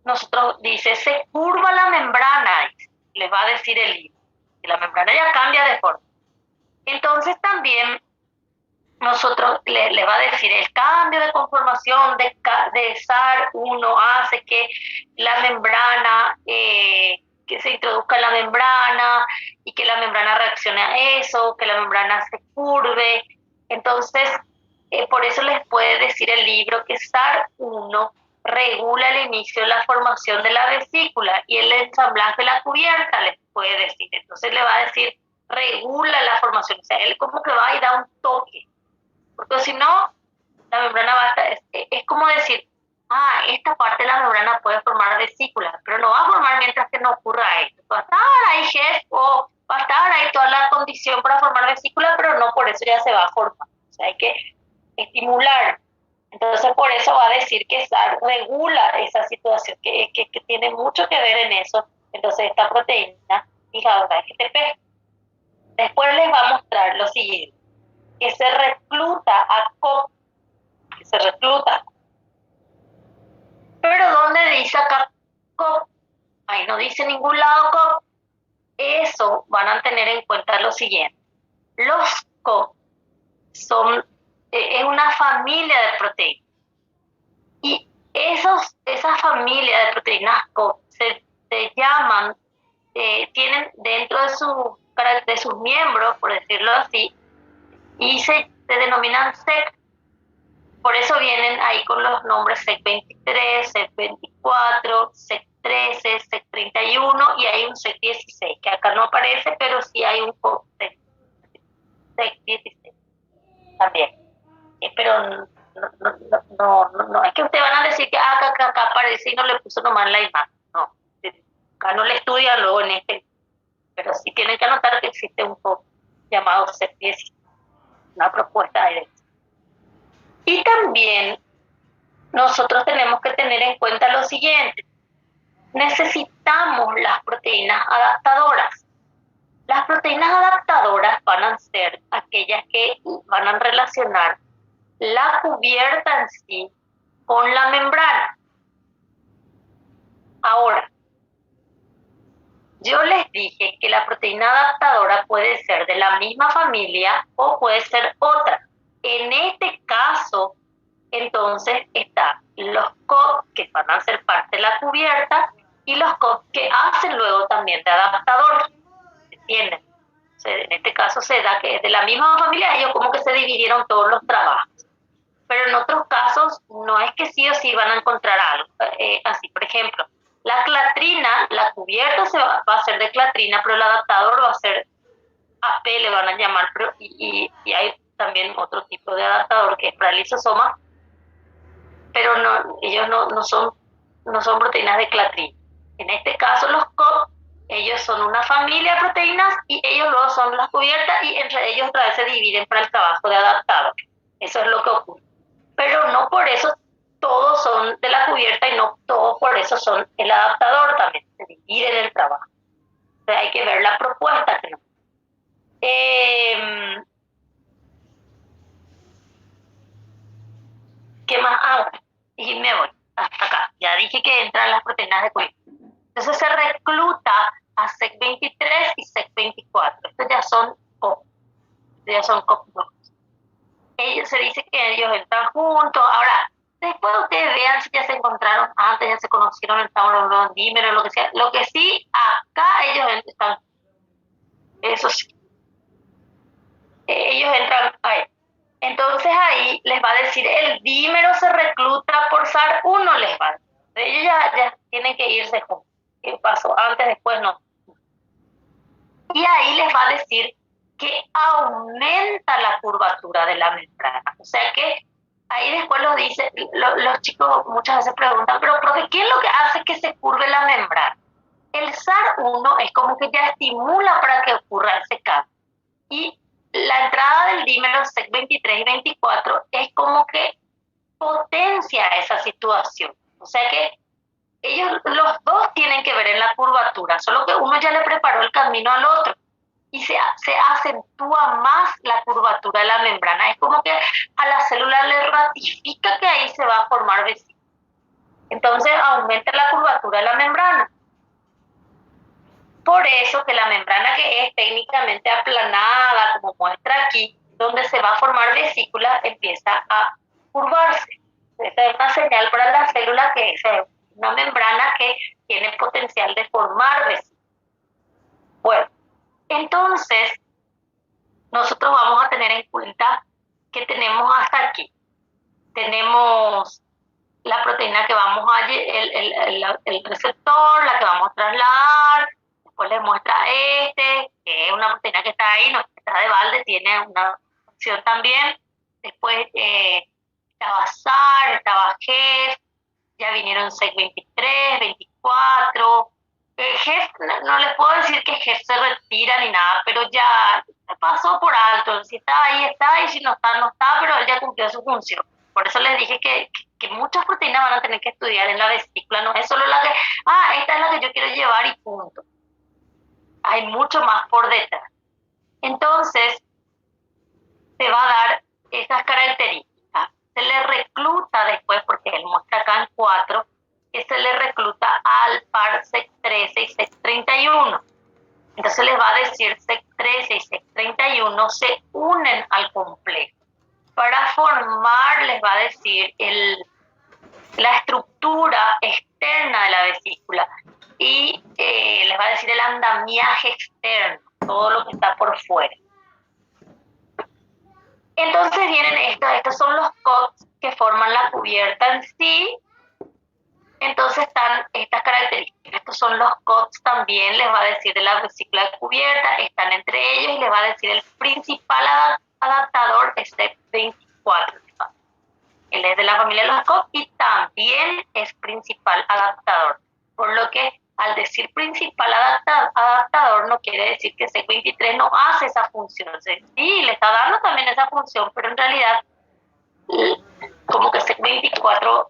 nosotros dice, se curva la membrana, les va a decir el libro, y la membrana ya cambia de forma. Entonces también nosotros le va a decir el cambio de conformación de SAR1 hace que la membrana, que se introduzca en la membrana y que la membrana reaccione a eso, que la membrana se curve. Entonces, por eso les puede decir el libro que SAR1 regula el inicio de la formación de la vesícula y el ensamblaje de la cubierta, les puede decir. Entonces le va a decir, regula la formación, o sea, él como que va y da un toque, porque si no, la membrana va a estar, es como decir, esta parte de la membrana puede formar vesícula, pero no va a formar mientras que no ocurra esto. Va a estar ahí GEF o va a estar ahí toda la condición para formar vesícula, pero no por eso ya se va a formar. O sea, hay que estimular. Entonces, por eso va a decir que SAR regula esa situación, que tiene mucho que ver en eso, Entonces esta proteína fijadora de GTP. Después les va a mostrar lo siguiente, que se recluta a COP, que se recluta. Pero ¿dónde dice acá COP? Ahí no dice en ningún lado COP. Eso van a tener en cuenta lo siguiente. Los COP es una familia de proteínas. Y esa familia de proteínas COP se llaman, tienen dentro de sus miembros, por decirlo así, y se denominan SEC. Por eso vienen ahí con los nombres SEC23, SEC24, SEC13, SEC31 y hay un SEC16, que acá no aparece, pero sí hay un COP SEC16 también. Pero no, es que ustedes van a decir que acá aparece y no le puso nomás la imagen. No, acá no le estudian luego en este, pero sí tienen que anotar que existe un COP llamado SEC16, una propuesta de. Y también nosotros tenemos que tener en cuenta lo siguiente. Necesitamos las proteínas adaptadoras. Las proteínas adaptadoras van a ser aquellas que van a relacionar la cubierta en sí con la membrana. Ahora, yo les dije que la proteína adaptadora puede ser de la misma familia o puede ser otra. En este caso, entonces están los COP que van a ser parte de la cubierta y los COP que hacen luego también de adaptador. ¿Entienden? O sea, en este caso se da que es de la misma familia, ellos como que se dividieron todos los trabajos. Pero en otros casos no es que sí o sí van a encontrar algo. Así, por ejemplo, la clatrina, la cubierta va a ser de clatrina, pero el adaptador va a ser AP, le van a llamar, pero, y hay también otro tipo de adaptador que es para el lisosoma, pero ellos no son proteínas de clatrina. En este caso los COP, ellos son una familia de proteínas y ellos luego son las cubiertas y entre ellos otra vez se dividen para el trabajo de adaptador. Eso es lo que ocurre. Pero no por eso todos son de la cubierta y no todos por eso son el adaptador también, se dividen el trabajo. O sea, hay que ver la propuesta que nos. ¿Qué más hago? Y me voy hasta acá. Ya dije que entran las proteínas de cubierta. Entonces se recluta a SEC23 y SEC24. Estos ya son COP. Ya son COP2. Se dice que ellos entran juntos. Ahora, después ustedes vean si ya se encontraron antes, ya se conocieron, estaban dímelo, lo que sea. Lo que sí, acá ellos están. Eso sí. Ellos entran ahí. Entonces ahí les va a decir, el dímero se recluta por SAR1, les va a decir. Ellos ya tienen que irse juntos. ¿Qué pasó? Antes, después no. Y ahí les va a decir que aumenta la curvatura de la membrana. O sea que ahí después lo dice, los chicos muchas veces preguntan, pero profe, ¿qué es lo que hace que se curve la membrana? El SAR1 es como que ya estimula para que ocurra ese cambio. Y la entrada del dímero SEC23 y 24 es como que potencia esa situación. O sea que ellos, los dos tienen que ver en la curvatura, solo que uno ya le preparó el camino al otro y se acentúa más la curvatura de la membrana. Es como que a la célula le ratifica que ahí se va a formar vesícula. Entonces aumenta la curvatura de la membrana. Por eso que la membrana que es técnicamente aplanada, como muestra aquí, donde se va a formar vesícula, empieza a curvarse. Esa es una señal para la célula que es una membrana que tiene potencial de formar vesícula. Bueno, entonces nosotros vamos a tener en cuenta que tenemos hasta aquí. Tenemos la proteína que vamos a, el receptor, la que vamos a trasladar. Después les muestra que es una proteína que está ahí, no está de balde, tiene una función también. Después estaba SAR, estaba GEF, ya vinieron SEC23, 24. GEF, no les puedo decir que GEF se retira ni nada, pero ya pasó por alto. Si está ahí, está, y si no está, no está, pero él ya cumplió su función. Por eso les dije que que muchas proteínas van a tener que estudiar en la vesícula, no es solo la que, esta es la que yo quiero llevar y punto. Hay mucho más por detrás. Entonces, se va a dar esas características. Se le recluta después, porque él muestra acá en 4, que se le recluta al par SEC13 y SEC31. Entonces les va a decir SEC13 y SEC31 se unen al complejo. Para formar, les va a decir la estructura externa de la vesícula y les va a decir el andamiaje externo, todo lo que está por fuera. Entonces vienen estos son los COTS que forman la cubierta en sí. Entonces están estas características. Estos son los COTS también, les va a decir de la vesícula cubierta, están entre ellos y les va a decir el principal adaptador es SEC24. Él es de la familia de los COTS y también es principal adaptador. Por lo que al decir principal adaptador no quiere decir que SEC23 no hace esa función. Sí, le está dando también esa función, pero en realidad como que SEC24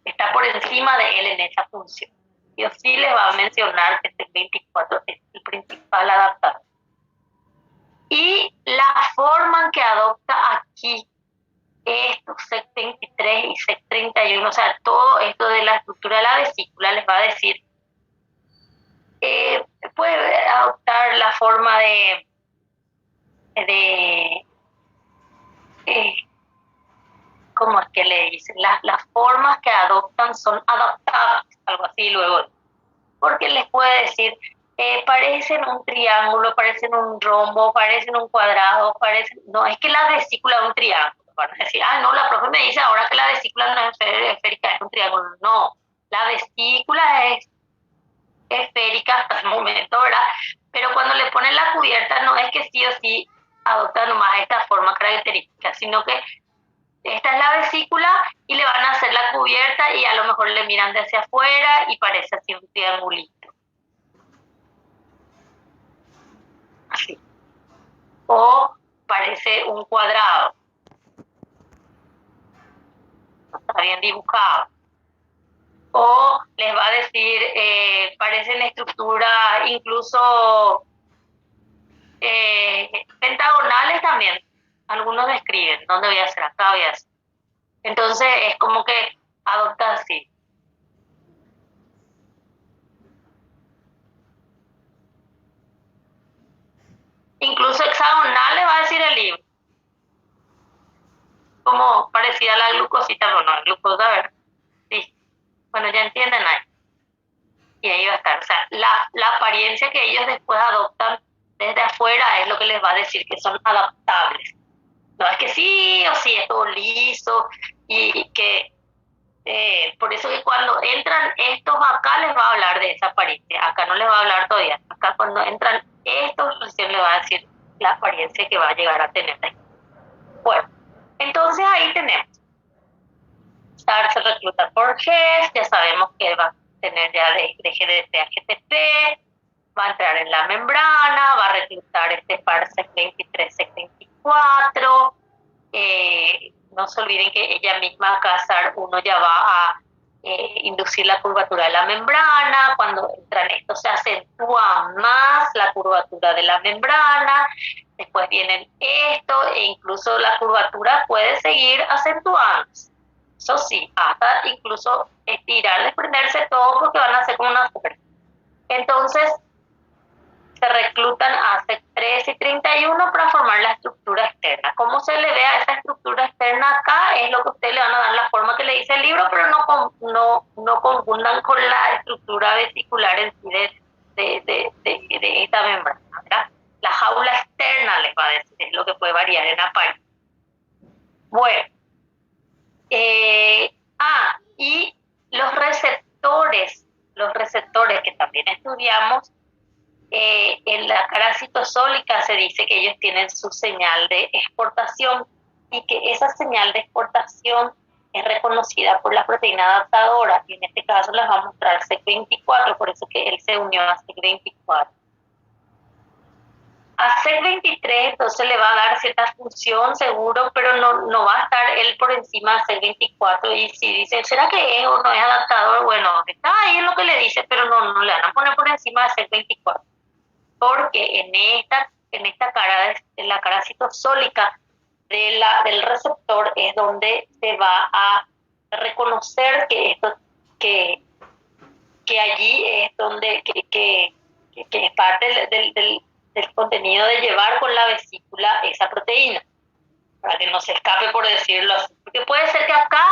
está por encima de él en esa función. Y sí les va a mencionar que SEC24 es el principal adaptador. Y la forma en que adopta aquí estos SEC23 y SEC31, o sea, todo esto de la estructura de la vesícula les va a decir, puede adoptar la forma ¿cómo es que le dicen? Las formas que adoptan son adaptables, algo así luego, porque les puede decir, parecen un triángulo, parecen un rombo, parecen un cuadrado, no, es que la vesícula es un triángulo. Van a decir, no, la profe me dice ahora que la vesícula no es esférica, es un triángulo. No, la vesícula es esférica hasta el momento, ¿verdad? Pero cuando le ponen la cubierta no es que sí o sí adopta nomás esta forma característica, sino que esta es la vesícula y le van a hacer la cubierta y a lo mejor le miran de hacia afuera y parece así un triangulito. Así. O parece un cuadrado. Está bien dibujado. O les va a decir, parecen estructuras incluso pentagonales también. Algunos describen, ¿dónde voy a hacer? Acá voy a hacer. Entonces es como que adopta así. Incluso hexagonales va a decir el libro. Como parecida a la glucosita, pero no, la glucosa, ¿verdad? Sí. Bueno, ya entienden ahí. Y ahí va a estar. O sea, la apariencia que ellos después adoptan desde afuera es lo que les va a decir que son adaptables. No es que sí o sí es todo liso y que por eso que cuando entran estos acá les va a hablar de esa apariencia. Acá no les va a hablar todavía. Acá cuando entran estos recién les va a decir la apariencia que va a llegar a tener ahí. Bueno, entonces ahí tenemos. SARS se recluta por GES, ya sabemos que va a tener ya de GDT a GTP, va a entrar en la membrana, va a reclutar este par SEC23, SEC24. No se olviden que ella misma acá SAR1 ya va a inducir la curvatura de la membrana. Cuando entran estos se acentúa más la curvatura de la membrana. Después vienen esto e incluso la curvatura puede seguir acentuándose. Eso sí, hasta incluso estirar, desprenderse todo porque van a ser como una fuerza. Entonces, se reclutan a SEC3 y 31 para formar la estructura externa. ¿Cómo se le ve a esa estructura externa acá? Es lo que ustedes le van a dar la forma que le dice el libro, pero no confundan con la estructura vesicular en sí de esta membrana, ¿verdad? La jaula externa les va a decir, es lo que puede variar en la pared. Bueno. Y los receptores que también estudiamos, en la cara citosólica se dice que ellos tienen su señal de exportación y que esa señal de exportación es reconocida por la proteína adaptadora, y en este caso les va a mostrar SEC24, por eso que él se unió a SEC24. A SEC23 entonces le va a dar cierta función seguro, pero no va a estar él por encima de SEC24. Y si dice, ¿será que es o no es adaptador? Bueno, está ahí en lo que le dice, pero no le van a poner por encima de SEC24. Porque en esta cara, en la cara citosólica del receptor, es donde se va a reconocer que, que allí es donde que es parte del contenido de llevar con la vesícula esa proteína, para que no se escape, por decirlo así. Porque puede ser que acá,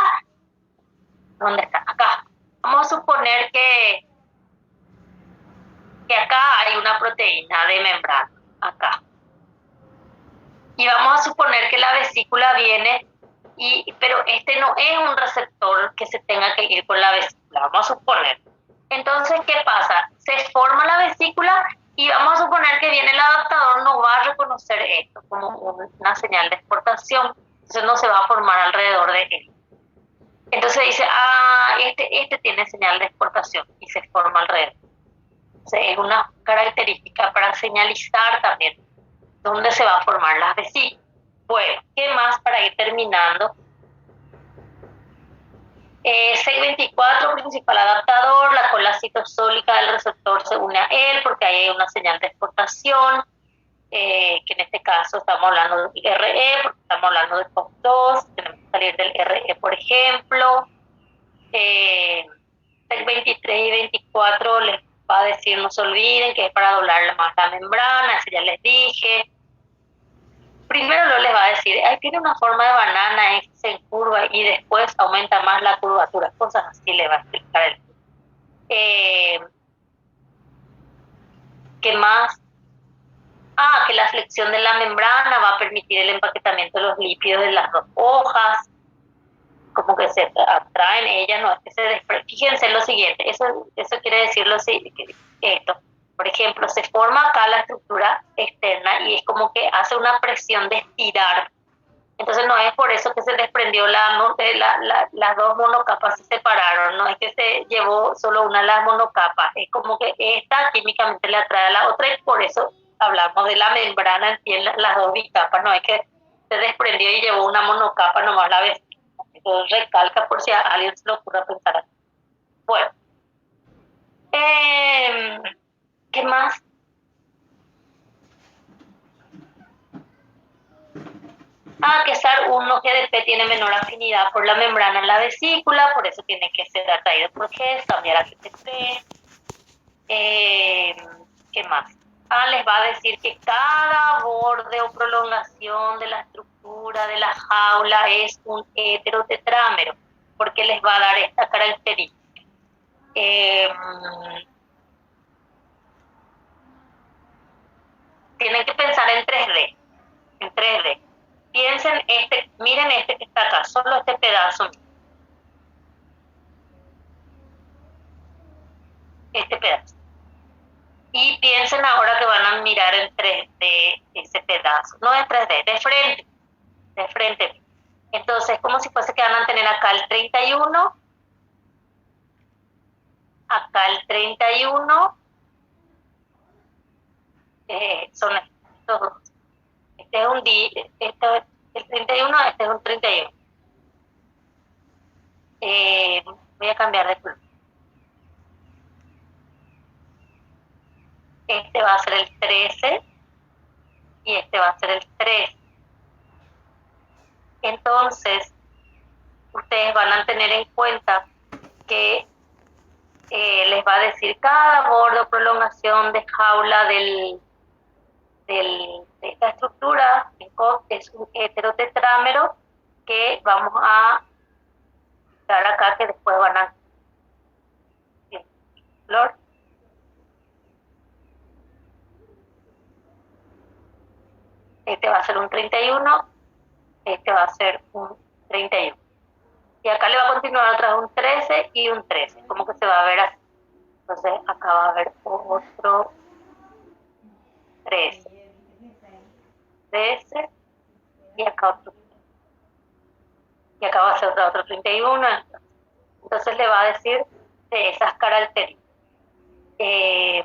¿dónde está? Acá. Vamos a suponer que acá hay una proteína de membrana, acá. Y vamos a suponer que la vesícula viene, pero este no es un receptor que se tenga que ir con la vesícula, vamos a suponer. Entonces, ¿qué pasa? Se forma la vesícula y vamos a suponer que viene el adaptador, no va a reconocer esto como una señal de exportación, entonces no se va a formar alrededor de él. Entonces dice, este tiene señal de exportación y se forma alrededor. Entonces es una característica para señalizar también dónde se va a formar las vesículas. Bueno, ¿qué más para ir terminando? SEC24, principal adaptador, la cola citosólica del receptor se une a él porque ahí hay una señal de exportación, que en este caso estamos hablando del RE, porque estamos hablando de POP2, tenemos que salir del RE, por ejemplo. SEC23 y 24 les va a decir, no se olviden que es para doblar más la membrana, eso ya les dije. Primero lo les va a decir, tiene una forma de banana, se encurva y después aumenta más la curvatura, cosas así le va a explicar él. ¿Qué más? Que la flexión de la membrana va a permitir el empaquetamiento de los lípidos de las dos hojas, como que se atraen ellas, no es que se desprenden. Fíjense lo siguiente, eso quiere decir esto. Por ejemplo, se forma acá la estructura externa y es como que hace una presión de estirar. Entonces no es por eso que se desprendió las dos monocapas, se separaron, no es que se llevó solo una de las monocapas, es como que esta químicamente le atrae a la otra y por eso hablamos de la membrana en las dos bicapas, no es que se desprendió y llevó una monocapa nomás la vez. Entonces recalca por si a alguien se le ocurra pensar así. Bueno, ¿qué más? Que SAR1 GDP tiene menor afinidad por la membrana en la vesícula, por eso tiene que ser atraído por GES, cambiar a GTP. ¿Qué más? Les va a decir que cada borde o prolongación de la estructura de la jaula es un heterotetrámero, porque les va a dar esta característica. Tienen que pensar en 3D. En 3D. Piensen miren este que está acá, solo este pedazo. Este pedazo. Y piensen ahora que van a mirar en 3D ese pedazo. No en 3D, de frente. De frente. Entonces, como si fuese que van a tener acá el 31. Acá el 31. Son estos dos. Este es un D, este es el 31, este es un 31. Voy a cambiar de color. Este va a ser el 13 y este va a ser el 3. Entonces, ustedes van a tener en cuenta que les va a decir cada borde o prolongación de jaula de esta estructura es un heterotetrámero que vamos a dar acá, que después van a flor. Este va a ser un 31, este va a ser un 31. Y acá le va a continuar otra un 13 y un 13, como que se va a ver así. Entonces acá va a haber otro 13, 13 y acá otro. Y acá va a ser otro 31. Entonces le va a decir de esas características. ¿Qué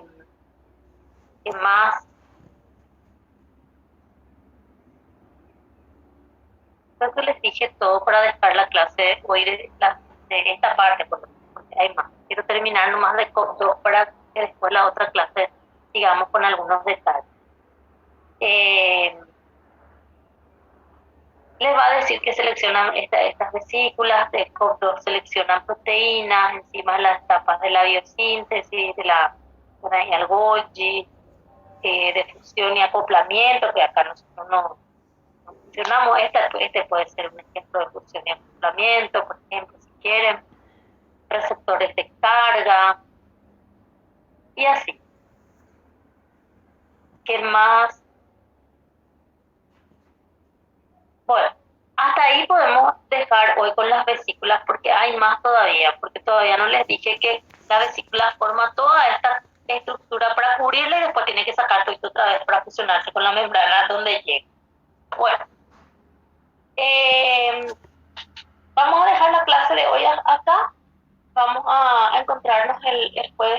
más? Creo que les dije todo para dejar la clase hoy de esta parte, porque hay más. Quiero terminar nomás de COP2 para que después la otra clase sigamos con algunos detalles. Eh, Les va a decir que seleccionan estas vesículas, de COP2 seleccionan proteínas, encima las etapas de la biosíntesis, y al Golgi, de fusión y acoplamiento, que acá nosotros no funcionamos. Este puede ser un ejemplo de fusión y acoplamiento, por ejemplo, si quieren, receptores de carga, y así. ¿Qué más? Bueno, hasta ahí podemos dejar hoy con las vesículas porque hay más todavía, porque todavía no les dije que la vesícula forma toda esta estructura para cubrirla y después tiene que sacar todo esto otra vez para fusionarse con la membrana donde llega. Bueno, eh, vamos a dejar la clase de hoy acá. Vamos a encontrarnos el jueves